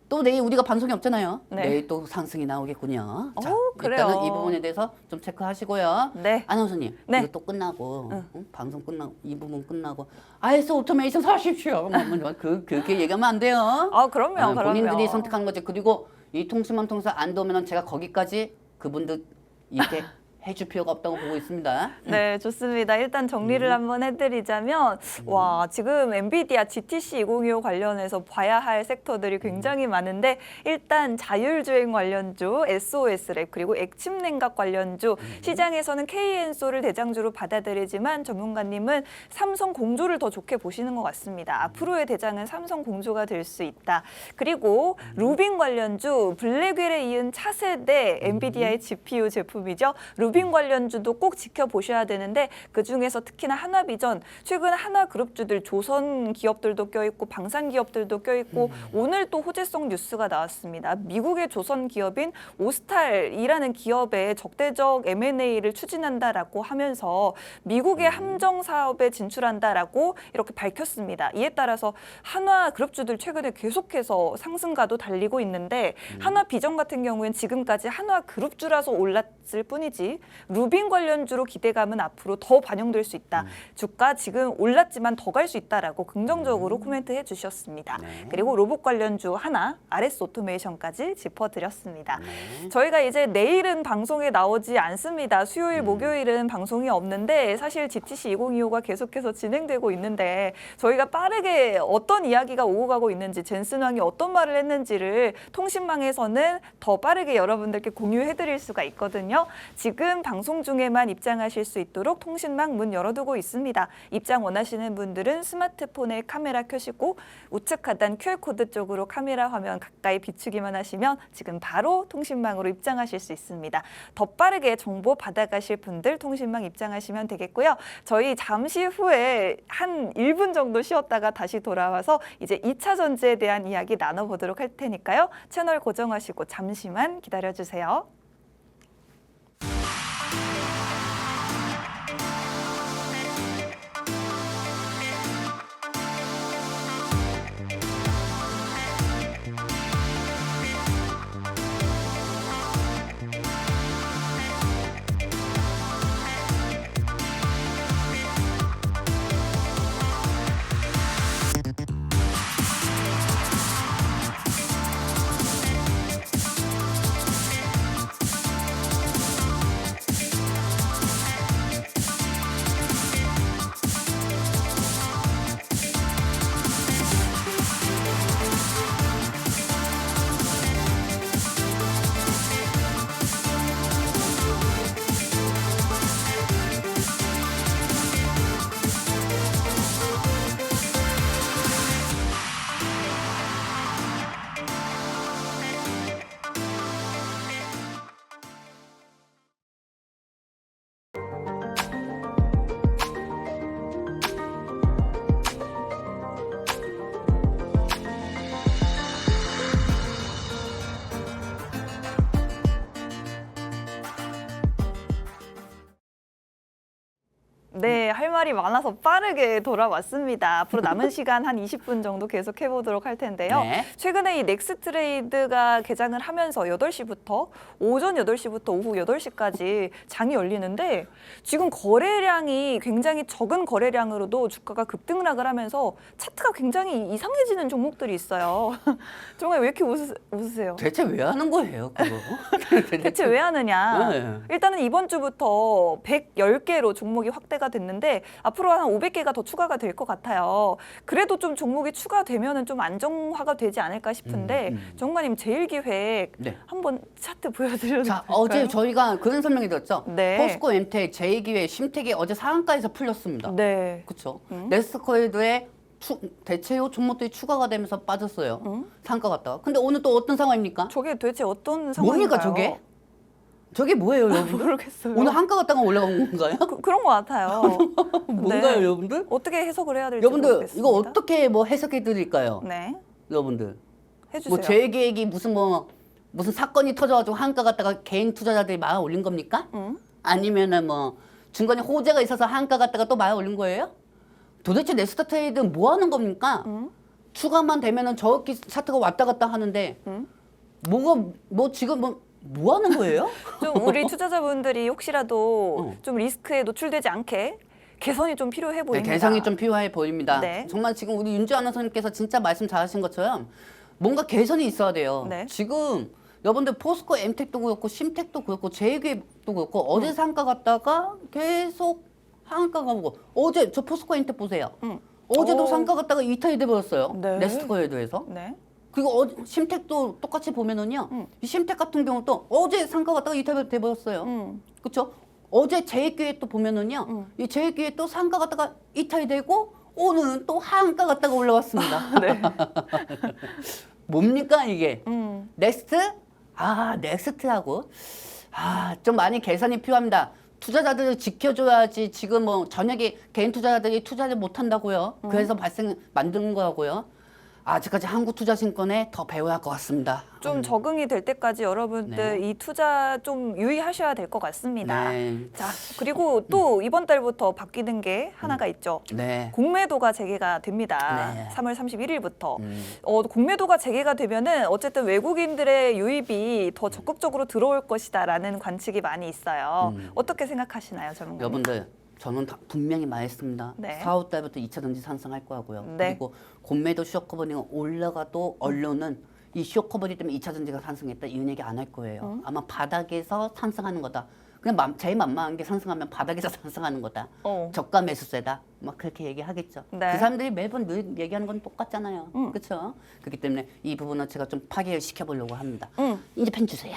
또 내일 우리가 방송이 없잖아요. 네. 내일 또 상승이 나오겠군요. 자, 그래요. 일단은 이 부분에 대해서 좀 체크하시고요. 네. 아나운서님, 네. 이거 또 끝나고 방송 끝나고 이 부분 끝나고 IS 오토메이션 사십시오. 그렇게 얘기하면 안 돼요. 그럼요. 본인들이 그럼요. 선택하는 거지. 그리고 이 통신망 통사 안 도면 제가 거기까지 그분들 이렇게 해줄 필요가 없다고 보고 있습니다. 네, 좋습니다. 일단 정리를 한번 해드리자면 와, 지금 엔비디아 GTC 2025 관련해서 봐야 할 섹터들이 굉장히 많은데 일단 자율주행 관련주, SOS랩 그리고 액침 냉각 관련주 시장에서는 KN소를 대장주로 받아들이지만 전문가님은 삼성 공조를 더 좋게 보시는 것 같습니다. 앞으로의 대장은 삼성 공조가 될 수 있다. 그리고 루빈 관련주, 블랙웰에 이은 차세대 엔비디아의 GPU 제품이죠. 루빈 관련주도 꼭 지켜보셔야 되는데 그중에서 특히나 하나비전, 최근 하나그룹주들 조선 기업들도 껴있고 방산 기업들도 껴있고 오늘 또 호재성 뉴스가 나왔습니다. 미국의 조선 기업인 오스탈이라는 기업의 적대적 M&A를 추진한다라고 하면서 미국의 함정 사업에 진출한다라고 이렇게 밝혔습니다. 이에 따라서 한화그룹주들 최근에 계속해서 상승가도 달리고 있는데 한화비전 같은 경우엔 지금까지 한화그룹주라서 올랐을 뿐이지 루빈 관련주로 기대감은 앞으로 더 반영될 수 있다. 주가 지금 올랐지만 더 갈 수 있다라고 긍정적으로 코멘트해 주셨습니다. 네. 그리고 로봇 관련주 하나, RS 오토메이션까지 짚어드렸습니다. 네. 저희가 이제 내일은 방송에 나오지 않습니다. 수요일, 목요일은 방송이 없는데 사실 GTC 2025가 계속해서 진행되고 있는데 저희가 빠르게 어떤 이야기가 오고 가고 있는지 젠슨왕이 어떤 말을 했는지를 통신망에서는 더 빠르게 여러분들께 공유해드릴 수가 있거든요. 지금 방송 중에만 입장하실 수 있도록 통신망 문 열어두고 있습니다. 입장 원하시는 분들은 스마트폰에 카메라 켜시고 우측 하단 QR코드 쪽으로 카메라 화면 가까이 비추기만 하시면 지금 바로 통신망으로 입장하실 수 있습니다. 더 빠르게 정보 받아가실 분들 통신망 입장하시면 되겠고요. 저희 잠시 후에 한 1분 정도 쉬었다가 다시 돌아와서 이제 2차 전지에 대한 이야기 나눠보도록 할 테니까요. 채널 고정하시고 잠시만 기다려주세요. 네, 할 말이 많아서 빠르게 돌아왔습니다. 앞으로 남은 시간 한 20분 정도 계속 해보도록 할 텐데요. 네. 최근에 이 넥스트레이드가 개장을 하면서 8시부터 오전 8시부터 오후 8시까지 장이 열리는데 지금 거래량이 굉장히 적은 거래량으로도 주가가 급등락을 하면서 차트가 굉장히 이상해지는 종목들이 있어요. 정말 왜 이렇게 웃으세요? 대체 왜 하는 거예요, 그거? 대체 왜 하느냐? 네. 일단은 이번 주부터 110개로 종목이 확대가 됐는데 앞으로 한 500개가 더 추가가 될 것 같아요. 그래도 좀 종목이 추가되면은 좀 안정화가 되지 않을까 싶은데 정관님 제일기획 네. 한번 차트 보여드려도 자, 될까요? 어제 저희가 그런 설명이 들었죠. 네. 포스코, 엠텍, 제2기회, 심텍이 어제 상한가에서 풀렸습니다. 네. 그렇죠. 네스코일드의 대체로 종목들이 추가가 되면서 빠졌어요. 상가 갔다가. 근데 오늘 또 어떤 상황입니까? 저게 도대체 어떤 상황인가요? 뭡니까 저게? 저게 뭐예요, 여러분들? 모르겠어요. 오늘 한가 갔다가 올라간 건가요? 그런 것 같아요. 뭔가요, 네. 여러분들? 어떻게 해석을 해야 될지 여러분들 모르겠습니다. 이거 어떻게 뭐 해석해 드릴까요? 네, 여러분들. 해주세요. 뭐 재계획이 무슨 사건이 터져가지고 한가 갔다가 개인 투자자들이 말 올린 겁니까? 아니면은 뭐 중간에 호재가 있어서 한가 갔다가 또 말 올린 거예요? 도대체 네스터 트레이드는 뭐 하는 겁니까? 추가만 되면은 저렇게 차트가 왔다 갔다 하는데 뭐 지금 뭐 하는 거예요? 좀 우리 투자자분들이 혹시라도 좀 리스크에 노출되지 않게 개선이 좀 필요해 네, 보입니다. 개선이 좀 필요해 보입니다. 네. 정말 지금 우리 윤주 아나운서님께서 진짜 말씀 잘하신 것처럼 뭔가 개선이 있어야 돼요. 네. 지금 여러분들 포스코 엠텍도 그렇고 심텍도 그렇고 제이기도 그렇고 어제 상가 갔다가 계속 한가가 오고 어제 저 포스코 엠텍 보세요. 어제도 오. 상가 갔다가 이탈이 돼버렸어요. 네. 네스트거에도해서. 네. 그리고 심텍도 똑같이 보면은요. 이 심텍 같은 경우도 어제 상가 갔다가 이탈이 돼버렸어요. 그렇죠? 어제 제이기에 또 보면은요. 이 제이기에 또 상가 갔다가 이탈이 되고 오늘은 또 한가 갔다가 올라왔습니다. 네. 뭡니까 이게? 넥스트? 넥스트하고 좀 많이 개선이 필요합니다. 투자자들을 지켜줘야지 지금 뭐 저녁에 개인 투자자들이 투자를 못 한다고요. 그래서 만드는 거라고요. 아직까지 한국투자증권에 더 배워야 할 것 같습니다. 좀 적응이 될 때까지 여러분들 네. 이 투자 좀 유의하셔야 될 것 같습니다. 네. 자, 그리고 또 이번 달부터 바뀌는 게 하나가 있죠. 네. 공매도가 재개가 됩니다. 네. 3월 31일부터. 공매도가 재개가 되면은 어쨌든 외국인들의 유입이 더 적극적으로 들어올 것이다라는 관측이 많이 있어요. 어떻게 생각하시나요, 전문가님? 여러분들 저는 분명히 말했습니다. 네. 4월 달부터 2차 전지 상승할 거고요. 네. 그리고 공매도 쇼커버닝은 올라가도 언론은 이 쇼커버닝 때문에 2차 전지가 상승했다 이런 얘기 안 할 거예요. 아마 바닥에서 상승하는 거다. 그냥 제일 만만한 게 상승하면 바닥에서 상승하는 거다. 저가 매수세다. 막 그렇게 얘기하겠죠. 네. 그 사람들이 매번 늘 얘기하는 건 똑같잖아요. 그렇죠? 그렇기 때문에 이 부분은 제가 좀 파괴를 시켜보려고 합니다. 이제 펜 주세요.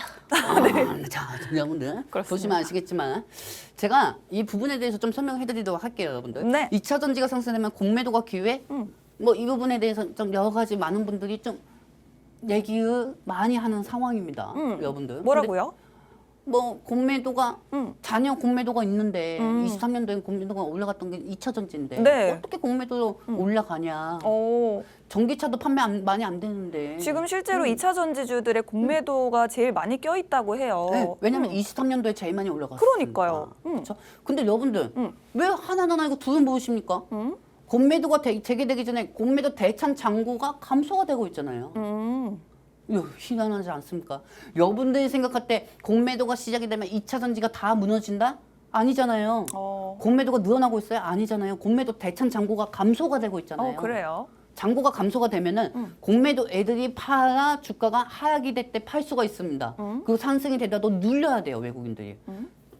자, 여러분들 보시면 아시겠지만 제가 이 부분에 대해서 좀 설명해드리도록 할게요, 여러분들. 네. 2차 전지가 상승되면 공매도가 기회? 뭐 이 부분에 대해서 좀 여러 가지 많은 분들이 좀 얘기를 많이 하는 상황입니다, 여러분들. 뭐라고요? 뭐 공매도가 잔여 공매도가 있는데 23년도에 공매도가 올라갔던 게 2차 전지인데 네. 어떻게 공매도 올라가냐? 오, 전기차도 판매 많이 안 되는데. 지금 실제로 2차 전지주들의 공매도가 제일 많이 껴 있다고 해요. 네, 왜냐면 23년도에 제일 많이 올라갔어요. 그러니까요. 그렇죠? 근데 여러분들 왜 하나는 아니고 둘은 모르십니까? 공매도가 재개되기 전에 공매도 대찬 잔고가 감소가 되고 있잖아요. 이거 희한하지 않습니까? 여러분들이 생각할 때 공매도가 시작이 되면 2차 전지가 다 무너진다? 아니잖아요. 공매도가 늘어나고 있어요? 아니잖아요. 공매도 대찬 잔고가 감소가 되고 있잖아요. 그래요? 잔고가 감소가 되면은 공매도 애들이 팔아 주가가 하락이 될 때 팔 수가 있습니다. 그 상승이 되더라도 눌려야 돼요, 외국인들이.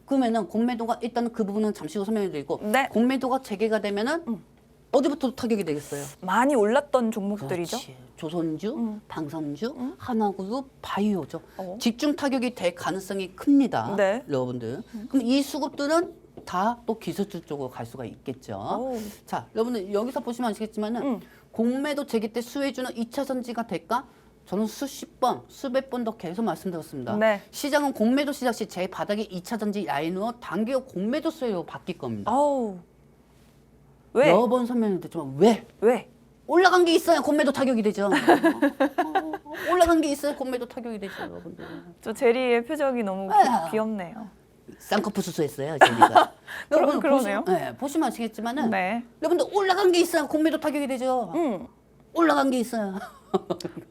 그러면은 공매도가 일단은 그 부분은 잠시 후 설명해 드리고 네. 공매도가 재개가 되면은 어디부터 타격이 되겠어요? 많이 올랐던 종목들이죠. 그렇지. 조선주, 방산주, 하나그룹, 바이오죠. 집중 타격이 될 가능성이 큽니다. 네. 여러분들. 그럼 이 수급들은 다 또 기술주 쪽으로 갈 수가 있겠죠. 오. 자, 여러분들 여기서 보시면 아시겠지만은 공매도 재개 때 수혜주는 2차 전지가 될까? 저는 수십 번, 수백 번 더 계속 말씀드렸습니다. 네. 시장은 공매도 시작 시 제 바닥이 2차 전지 라인으로 단기적 공매도 수혜로 바뀔 겁니다. 아우. 왜? 여러 번 설명했지만 왜? 왜? 올라간 게 있어야 공매도 타격이 되죠. 올라간 게 있어야 공매도 타격이 되죠, 여러분들. 저 제리의 표정이 너무 귀엽네요. 쌍꺼풀 수술했어요, 제가. 여러분 그러네요. 보시면 아시겠지만은 네. 여러분들 올라간 게 있어야 공매도 타격이 되죠. 올라간 게 있어요.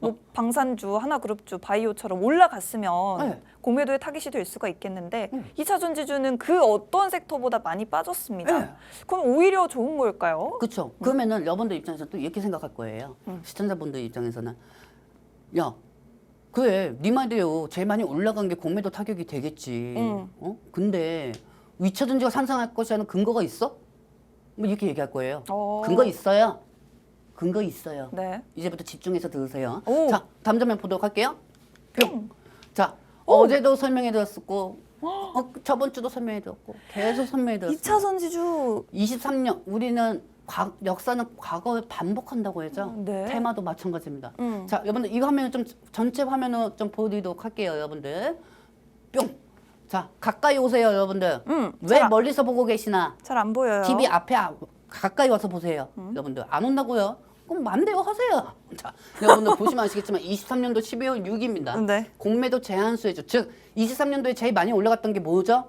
뭐 방산주, 하나그룹주, 바이오처럼 올라갔으면 네. 공매도의 타깃이 될 수가 있겠는데 2차 전지주는 그 어떤 섹터보다 많이 빠졌습니다. 네. 그럼 오히려 좋은 걸까요? 그렇죠. 그러면은 여러분들 입장에서 또 이렇게 생각할 거예요. 시청자분들 입장에서는 야, 그래, 네 말대로 제일 많이 올라간 게 공매도 타격이 되겠지. 근데 2차 전지가 상승할 것이라는 근거가 있어? 뭐 이렇게 얘기할 거예요. 근거 있어요. 근거 있어요. 네. 이제부터 집중해서 들으세요. 오. 자, 다음 장면 보도록 할게요. 뿅. 자, 어제도 설명해 드렸었고, 저번 주도 설명해 드렸고, 계속 설명해 드렸어요. 2차 전지주 23년, 우리는 역사는 과거에 반복한다고 해죠. 네. 테마도 마찬가지입니다. 자, 여러분들 이 화면을 좀 전체 화면을 좀 보여드리도록 할게요, 여러분들. 뿅. 자, 가까이 오세요, 여러분들. 왜 멀리서 보고 계시나? 잘 안 보여요. TV 앞에 가까이 와서 보세요, 여러분들. 안 온다고요? 그럼 마음대로 하세요. 자, 여러분들 보시면 아시겠지만 23년도 12월 6일입니다. 네. 공매도 제한수혜주, 즉 23년도에 제일 많이 올라갔던 게 뭐죠?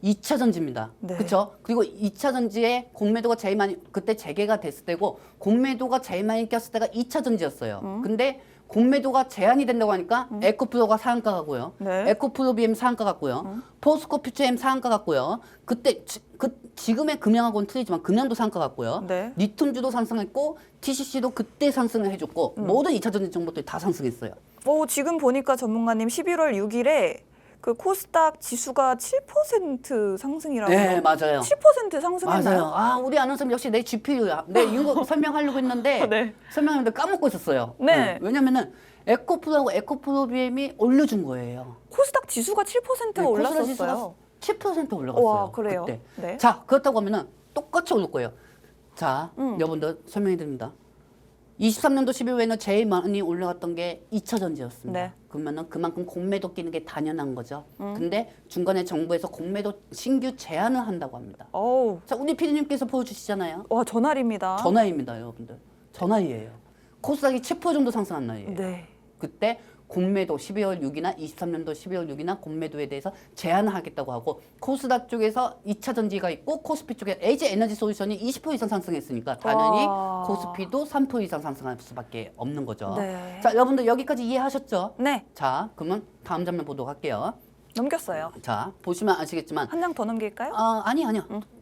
2차 전지입니다. 네. 그렇죠? 그리고 2차 전지에 공매도가 제일 많이 그때 재개가 됐을 때고 공매도가 제일 많이 꼈을 때가 2차 전지였어요. 근데 공매도가 제한이 된다고 하니까 에코프로가 상한가 같고요. 네. 에코프로 BM 상한가 같고요. 포스코 퓨처엠 상한가 같고요. 그때 지금의 금양하고는 틀리지만 금양도 상한가 같고요. 네. 리튬주도 상승했고 TCC도 그때 상승을 해줬고 모든 2차 전지 정보들이 다 상승했어요. 지금 보니까 전문가님 11월 6일에 그 코스닥 지수가 7% 상승이라고. 네, 맞아요. 7% 상승했나요? 맞아요. 아, 우리 아는 쌤 역시 내 GPU야. 내 이거 설명하려고 했는데 네. 설명하는데 까먹고 있었어요. 네. 왜냐면은 에코프로하고 에코프로 BM이 올려준 거예요. 코스닥 지수가 7%가 올랐었어요. 7% 올라갔어요. 와, 그래요? 그때. 네. 자, 그렇다고 하면은 똑같이 오를 거예요. 자, 여러분들 설명해 드립니다. 23년도 12월에는 제일 많이 올라갔던 게 2차 전지였습니다. 네. 그러면은 그만큼 공매도 끼는 게 당연한 거죠. 근데 중간에 정부에서 공매도 신규 제한을 한다고 합니다. 어우, 자, 우리 PD님께서 보여주시잖아요. 와, 전날입니다. 전화입니다, 여러분들. 전화이에요. 코스닥이 7% 정도 상승한 날이에요. 네. 그때 공매도 12월 6일이나 23년도 12월 6일이나 공매도에 대해서 제한을 하겠다고 하고 코스닥 쪽에서 2차 전지가 있고 코스피 쪽에 LG 에너지 솔루션이 20% 이상 상승했으니까 당연히 와. 코스피도 3% 이상 상승할 수밖에 없는 거죠. 네. 자, 여러분들 여기까지 이해하셨죠? 네, 자, 그러면 다음 장면 보도록 할게요. 넘겼어요. 자, 보시면 아시겠지만 한 장 더 넘길까요? 아니요.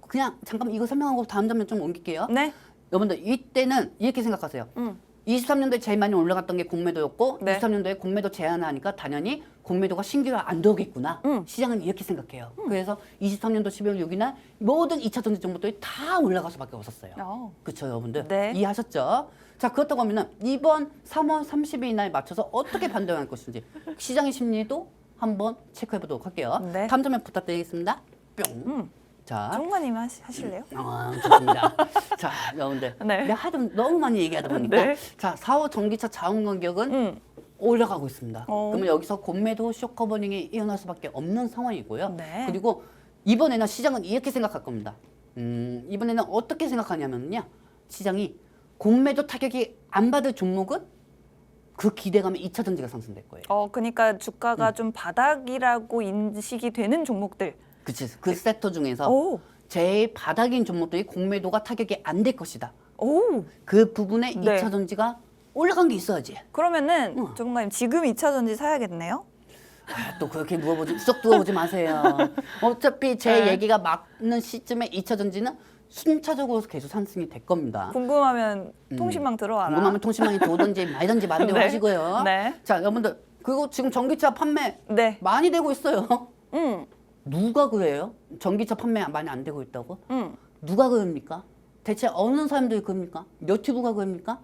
그냥 잠깐 이거 설명하고 다음 장면 좀 옮길게요. 네. 여러분들 이때는 이렇게 생각하세요. 23년도에 제일 많이 올라갔던 게 공매도였고 네. 23년도에 공매도 제한을 하니까 당연히 공매도가 신규로 안 들어오겠구나. 시장은 이렇게 생각해요. 그래서 23년도 12월 6일날 모든 2차 전지 정보들이 다 올라갈 수밖에 없었어요. 그렇죠, 여러분들? 네. 이해하셨죠? 자, 그렇다고 하면은 이번 3월 30일 날 맞춰서 어떻게 반등할 것인지 시장의 심리도 한번 체크해 보도록 할게요. 네. 다음 장면 부탁드리겠습니다. 뿅. 자, 전문가님 하실래요? 좋습니다. 자, 여러분들. 네. 내가 하도 너무 많이 얘기하다 보니까. 네. 자, 4호 전기차 자원 가격은 올라가고 있습니다. 그러면 여기서 공매도 쇼 커버링이 일어날 수밖에 없는 상황이고요. 네. 그리고 이번에는 시장은 이렇게 생각할 겁니다. 이번에는 어떻게 생각하냐면요. 시장이 공매도 타격이 안 받을 종목은 그 기대감에 2차 전지가 상승될 거예요. 그러니까 주가가 좀 바닥이라고 인식이 되는 종목들. 그치. 그 섹터 중에서 오. 제일 바닥인 종목들이 공매도가 타격이 안 될 것이다. 오. 그 부분에 네. 2차 전지가 올라간 게 있어야지. 그러면은 전문가님 지금 2차 전지 사야겠네요? 또 그렇게 쏙 누워보지 마세요. 어차피 제 네. 얘기가 맞는 시점에 2차 전지는 순차적으로 계속 상승이 될 겁니다. 궁금하면 통신망 들어와라. 궁금하면 통신망이 도든지 말든지 마음대로 네. 하시고요. 네. 자, 여러분들 그리고 지금 전기차 판매 네. 많이 되고 있어요. 음. 누가 그래요? 전기차 판매 많이 안 되고 있다고? 음. 누가 그럽니까? 대체 어느 사람들이 그럽니까? 너튜브가 그럽니까?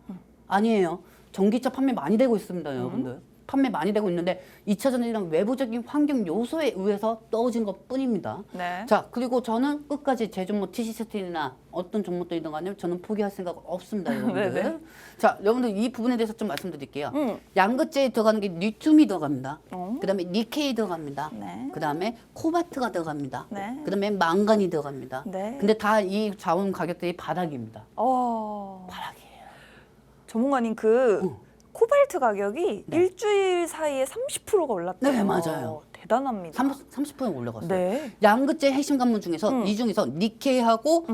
아니에요. 전기차 판매 많이 되고 있습니다, 여러분들. 판매 많이 되고 있는데 2차 전지랑 외부적인 환경 요소에 의해서 떨어진 것 뿐입니다. 네. 자, 그리고 저는 끝까지 제 종목 TC스틸이나 어떤 종목들이든 간에 저는 포기할 생각 없습니다, 여러분들. 네네. 자, 여러분들 이 부분에 대해서 좀 말씀드릴게요. 양극재에 들어가는 게 리튬이 들어갑니다. 그다음에 니켈이 들어갑니다. 네. 그다음에 코발트가 들어갑니다. 네. 그다음에 망간이 들어갑니다. 네. 근데 다 이 자원 가격들이 바닥입니다. 바닥이에요. 전문가님 코발트 가격이 일주일 사이에 30%가 올랐대요. 네, 맞아요. 대단합니다. 30% 올라갔어요. 네. 양극재 핵심 관문 중에서 이 중에서 니켈하고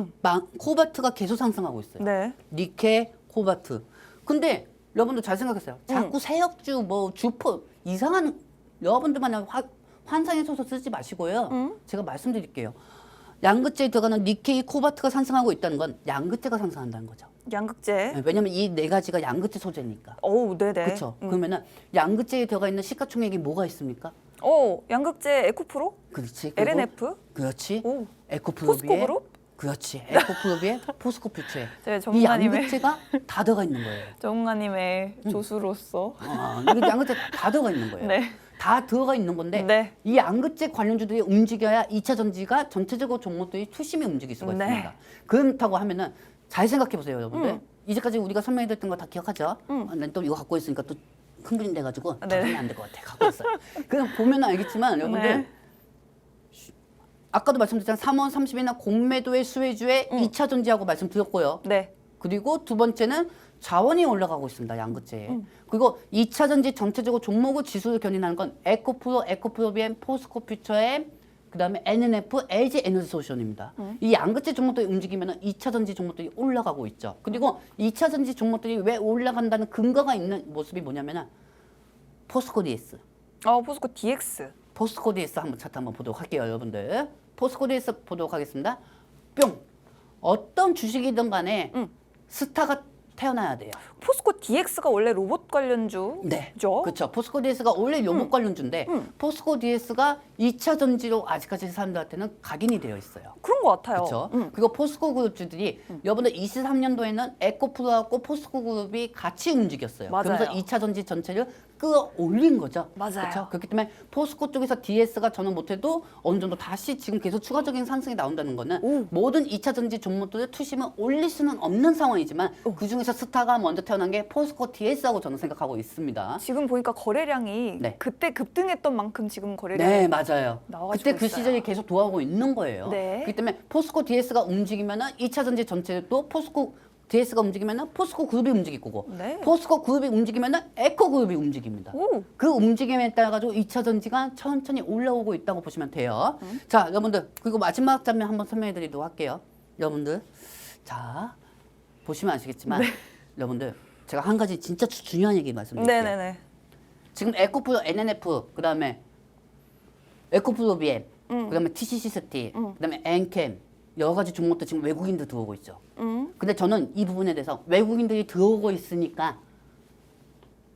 코발트가 계속 상승하고 있어요. 네. 니켈, 코발트. 근데 여러분들 잘 생각했어요. 자꾸 세력주, 주포 이상한 여러분들만 환상의 소설 쓰지 마시고요. 제가 말씀드릴게요. 양극재에 들어가는 니켈, 코발트가 상승하고 있다는 건 양극재가 상승한다는 거죠. 양극재. 네, 왜냐면 이 네 가지가 양극재 소재니까. 오, 네네. 그렇죠. 그러면은 양극재에 들어가 있는 시가총액이 뭐가 있습니까? 양극재 에코프로? 그렇지. 그리고 LNF? 그렇지. 오. 에코프로비에 포스코그룹? 그렇지. 에코프로비에 포스코퓨처에 네, 이 전문가님의 양극재가 다 들어가 있는 거예요. 전문가님의 조수로서. 이게 양극재 다 들어가 있는 거예요. 네. 다 들어가 있는 건데 네. 이 양극재 관련주들이 움직여야 2차 전지가 전체적으로 종목들이 투심이 움직일 수가 네. 있습니다. 그렇다고 하면은 잘 생각해 보세요, 여러분들. 이제까지 우리가 설명해드렸던 거 다 기억하죠? 난 또 이거 갖고 있으니까 또 흥분이 돼가지고 적응이 안 될 것 같아. 갖고 있어요. 그냥 보면 알겠지만 여러분들 네. 아까도 말씀드렸잖아요. 3월 30일날 공매도의 수혜주에 2차 전지하고 말씀드렸고요. 네. 그리고 두 번째는 자원이 올라가고 있습니다. 양극재에. 그리고 2차 전지 전체적으로 종목의 지수를 견인하는 건 에코프로, 에코프로비엠, 포스코퓨처엠, 그다음에 NNF, LG 에너지 솔루션입니다. 이 양극재 종목들이 움직이면 2차 전지 종목들이 올라가고 있죠. 그리고 2차 전지 종목들이 왜 올라간다는 근거가 있는 모습이 뭐냐면은 포스코 DS. 포스코 DX. 포스코 DS 한번 차트 한번 보도록 할게요, 여러분들. 포스코 DS 보도록 하겠습니다. 뿅. 어떤 주식이든 간에 스타가 태어나야 돼요. 포스코 DX가 원래 로봇 관련주죠? 네. 그렇죠. 포스코 DS가 원래 로봇 관련주인데 포스코 DS가 2차 전지로 아직까지 사람들한테는 각인이 되어 있어요. 그런 것 같아요. 그렇죠. 그리고 포스코 그룹주들이 여러분들 23년도에는 에코프로하고 포스코 그룹이 같이 움직였어요. 맞아요. 그래서 2차 전지 전체를 끌어올린 거죠. 맞아요. 그렇죠? 그렇기 때문에 포스코 쪽에서 DS가 저는 못해도 어느 정도 다시 지금 계속 추가적인 상승이 나온다는 거는 모든 2차 전지 종목들의 투심을 올릴 수는 없는 상황이지만 그중에서 스타가 먼저 태어난 게 포스코 DS라고 저는 생각하고 있습니다. 지금 보니까 거래량이 네. 그때 급등했던 만큼 지금 거래량이 네, 맞아요. 나와가지고 그때 그 있어요. 시절이 계속 돌아오고 있는 거예요. 네. 그렇기 때문에 포스코 DS가 움직이면은 2차 전지 전체도 포스코 DS가 움직이면은 포스코 그룹이 움직일 거고 네. 포스코 그룹이 움직이면은 에코 그룹이 움직입니다. 오. 그 움직임에 따라 가지고 2차 전지가 천천히 올라오고 있다고 보시면 돼요. 자, 여러분들 그리고 마지막 장면 한번 설명해 드리도록 할게요. 여러분들 자 보시면 아시겠지만 여러분들 제가 한 가지 진짜 중요한 얘기 말씀드릴게요. 네네네. 지금 에코프로 NNF 그다음에 에코프로 BM 그다음에 TCC 스티 그다음에 엔캠 여러 가지 종목도 지금 외국인들 들어오고 있죠. 근데 저는 이 부분에 대해서 외국인들이 들어오고 있으니까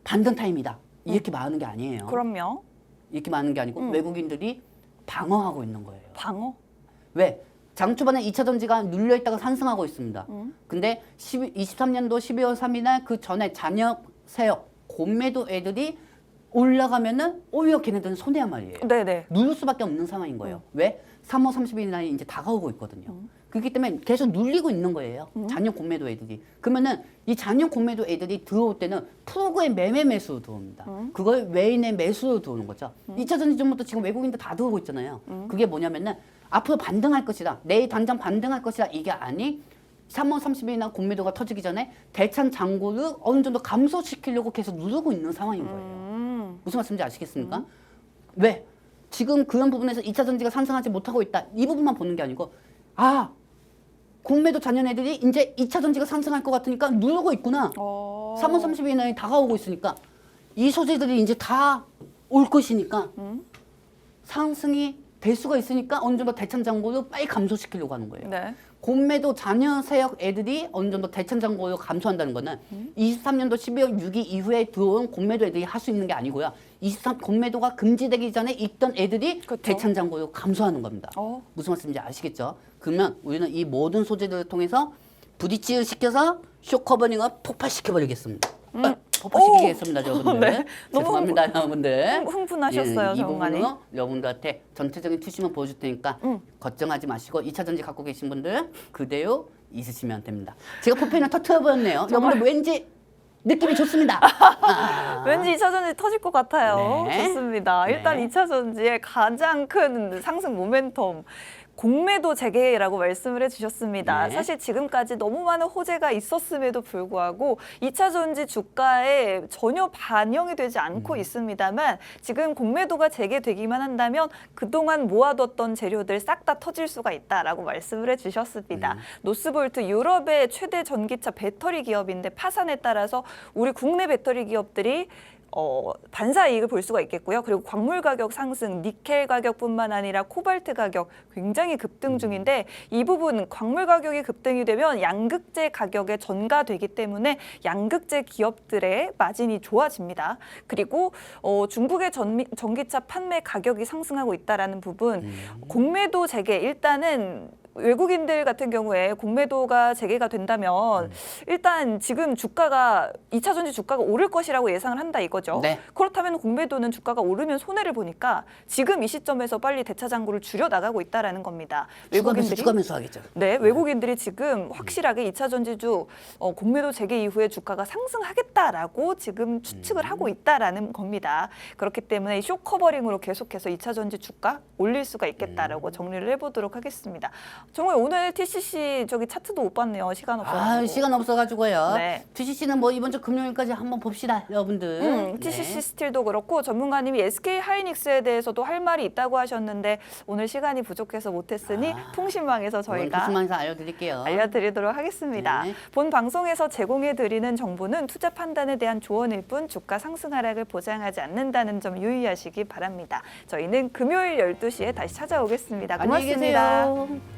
반등 타임이다 이렇게 말하는 게 아니에요. 그럼요. 이렇게 말하는 게 아니고 외국인들이 방어하고 있는 거예요. 방어? 왜? 장 초반에 2차 전지가 눌려있다가 상승하고 있습니다. 근데 23년도 12월 3일 날 그 전에 잔여 세력 공매도 애들이 올라가면은 오히려 걔네들은 손해란 말이에요. 네네. 누를 수밖에 없는 상황인 거예요. 왜? 3월 30일 날이 이제 다가오고 있거든요. 그렇기 때문에 계속 눌리고 있는 거예요. 잔여 공매도 애들이. 그러면은 이 잔여 공매도 애들이 들어올 때는 프로그의 매매 매수로 들어옵니다. 그걸 외인의 매수로 들어오는 거죠. 2차 전지 종목도 지금 외국인들 다 들어오고 있잖아요. 그게 뭐냐면은 앞으로 반등할 것이다. 내일 당장 반등할 것이다. 이게 아니 3월 30일 날 공매도가 터지기 전에 대찬 잔고를 어느 정도 감소시키려고 계속 누르고 있는 상황인 거예요. 무슨 말씀인지 아시겠습니까? 왜? 지금 그런 부분에서 2차 전지가 상승하지 못하고 있다. 이 부분만 보는 게 아니고 공매도 잔여 애들이 이제 2차 전지가 상승할 것 같으니까 누르고 있구나. 3월 30일 날이 다가오고 있으니까 이 소재들이 이제 다 올 것이니까 상승이 될 수가 있으니까 어느 정도 대찬 잔고를 빨리 감소시키려고 하는 거예요. 네. 공매도 잔여 세력 애들이 어느 정도 대찬 잔고를 감소한다는 거는 23년도 12월 6일 이후에 들어온 공매도 애들이 할 수 있는 게 아니고요. 23 공매도가 금지되기 전에 있던 애들이 그렇죠. 대찬 잔고를 감소하는 겁니다. 무슨 말씀인지 아시겠죠? 그러면 우리는 이 모든 소재들을 통해서 부딪히를 시켜서 쇼커버닝을 폭발시켜버리겠습니다. 폭발시키겠습니다, 여러분들. 네. 너무 죄송합니다, 여러분들. 흥분하셨어요, 이 정말이. 부분으로 여러분들한테 전체적인 투심을 보여줄 테니까 걱정하지 마시고 2차 전지 갖고 계신 분들 그대로 있으시면 됩니다. 제가 포페인을 터트려버렸네요. 여러분들 왠지 느낌이 좋습니다. 왠지 2차 전지 터질 것 같아요. 네. 좋습니다. 일단 네. 2차 전지의 가장 큰 상승 모멘텀. 공매도 재개라고 말씀을 해주셨습니다. 네. 사실 지금까지 너무 많은 호재가 있었음에도 불구하고 2차 전지 주가에 전혀 반영이 되지 않고 있습니다만 지금 공매도가 재개되기만 한다면 그동안 모아뒀던 재료들 싹 다 터질 수가 있다라고 말씀을 해주셨습니다. 노스볼트 유럽의 최대 전기차 배터리 기업인데 파산에 따라서 우리 국내 배터리 기업들이 반사 이익을 볼 수가 있겠고요. 그리고 광물 가격 상승, 니켈 가격뿐만 아니라 코발트 가격 굉장히 급등 중인데 이 부분 광물 가격이 급등이 되면 양극재 가격에 전가되기 때문에 양극재 기업들의 마진이 좋아집니다. 그리고 중국의 전기차 판매 가격이 상승하고 있다라는 부분, 공매도 재개 일단은 외국인들 같은 경우에 공매도가 재개가 된다면 일단 지금 주가가 2차 전지 주가가 오를 것이라고 예상을 한다 이거죠. 네. 그렇다면 공매도는 주가가 오르면 손해를 보니까 지금 이 시점에서 빨리 대차 잔고를 줄여 나가고 있다라는 겁니다. 추가 매수하겠죠. 네, 외국인들이 지금 확실하게 2차 전지주 공매도 재개 이후에 주가가 상승하겠다라고 지금 추측을 하고 있다라는 겁니다. 그렇기 때문에 쇼 커버링으로 계속해서 2차 전지 주가 올릴 수가 있겠다라고 정리를 해보도록 하겠습니다. 정말 오늘 TCC 저기 차트도 못 봤네요. 시간 없어서. 시간 없어가지고요. 네. TCC는 뭐 이번 주 금요일까지 한번 봅시다, 여러분들. TCC 네. 스틸도 그렇고 전문가님이 SK 하이닉스에 대해서도 할 말이 있다고 하셨는데 오늘 시간이 부족해서 못했으니 통신망에서 저희가 통신망에서 알려드릴게요. 알려드리도록 하겠습니다. 네. 본 방송에서 제공해드리는 정보는 투자 판단에 대한 조언일 뿐 주가 상승 하락을 보장하지 않는다는 점 유의하시기 바랍니다. 저희는 금요일 12시에 다시 찾아오겠습니다. 안녕히 고맙습니다. 계세요.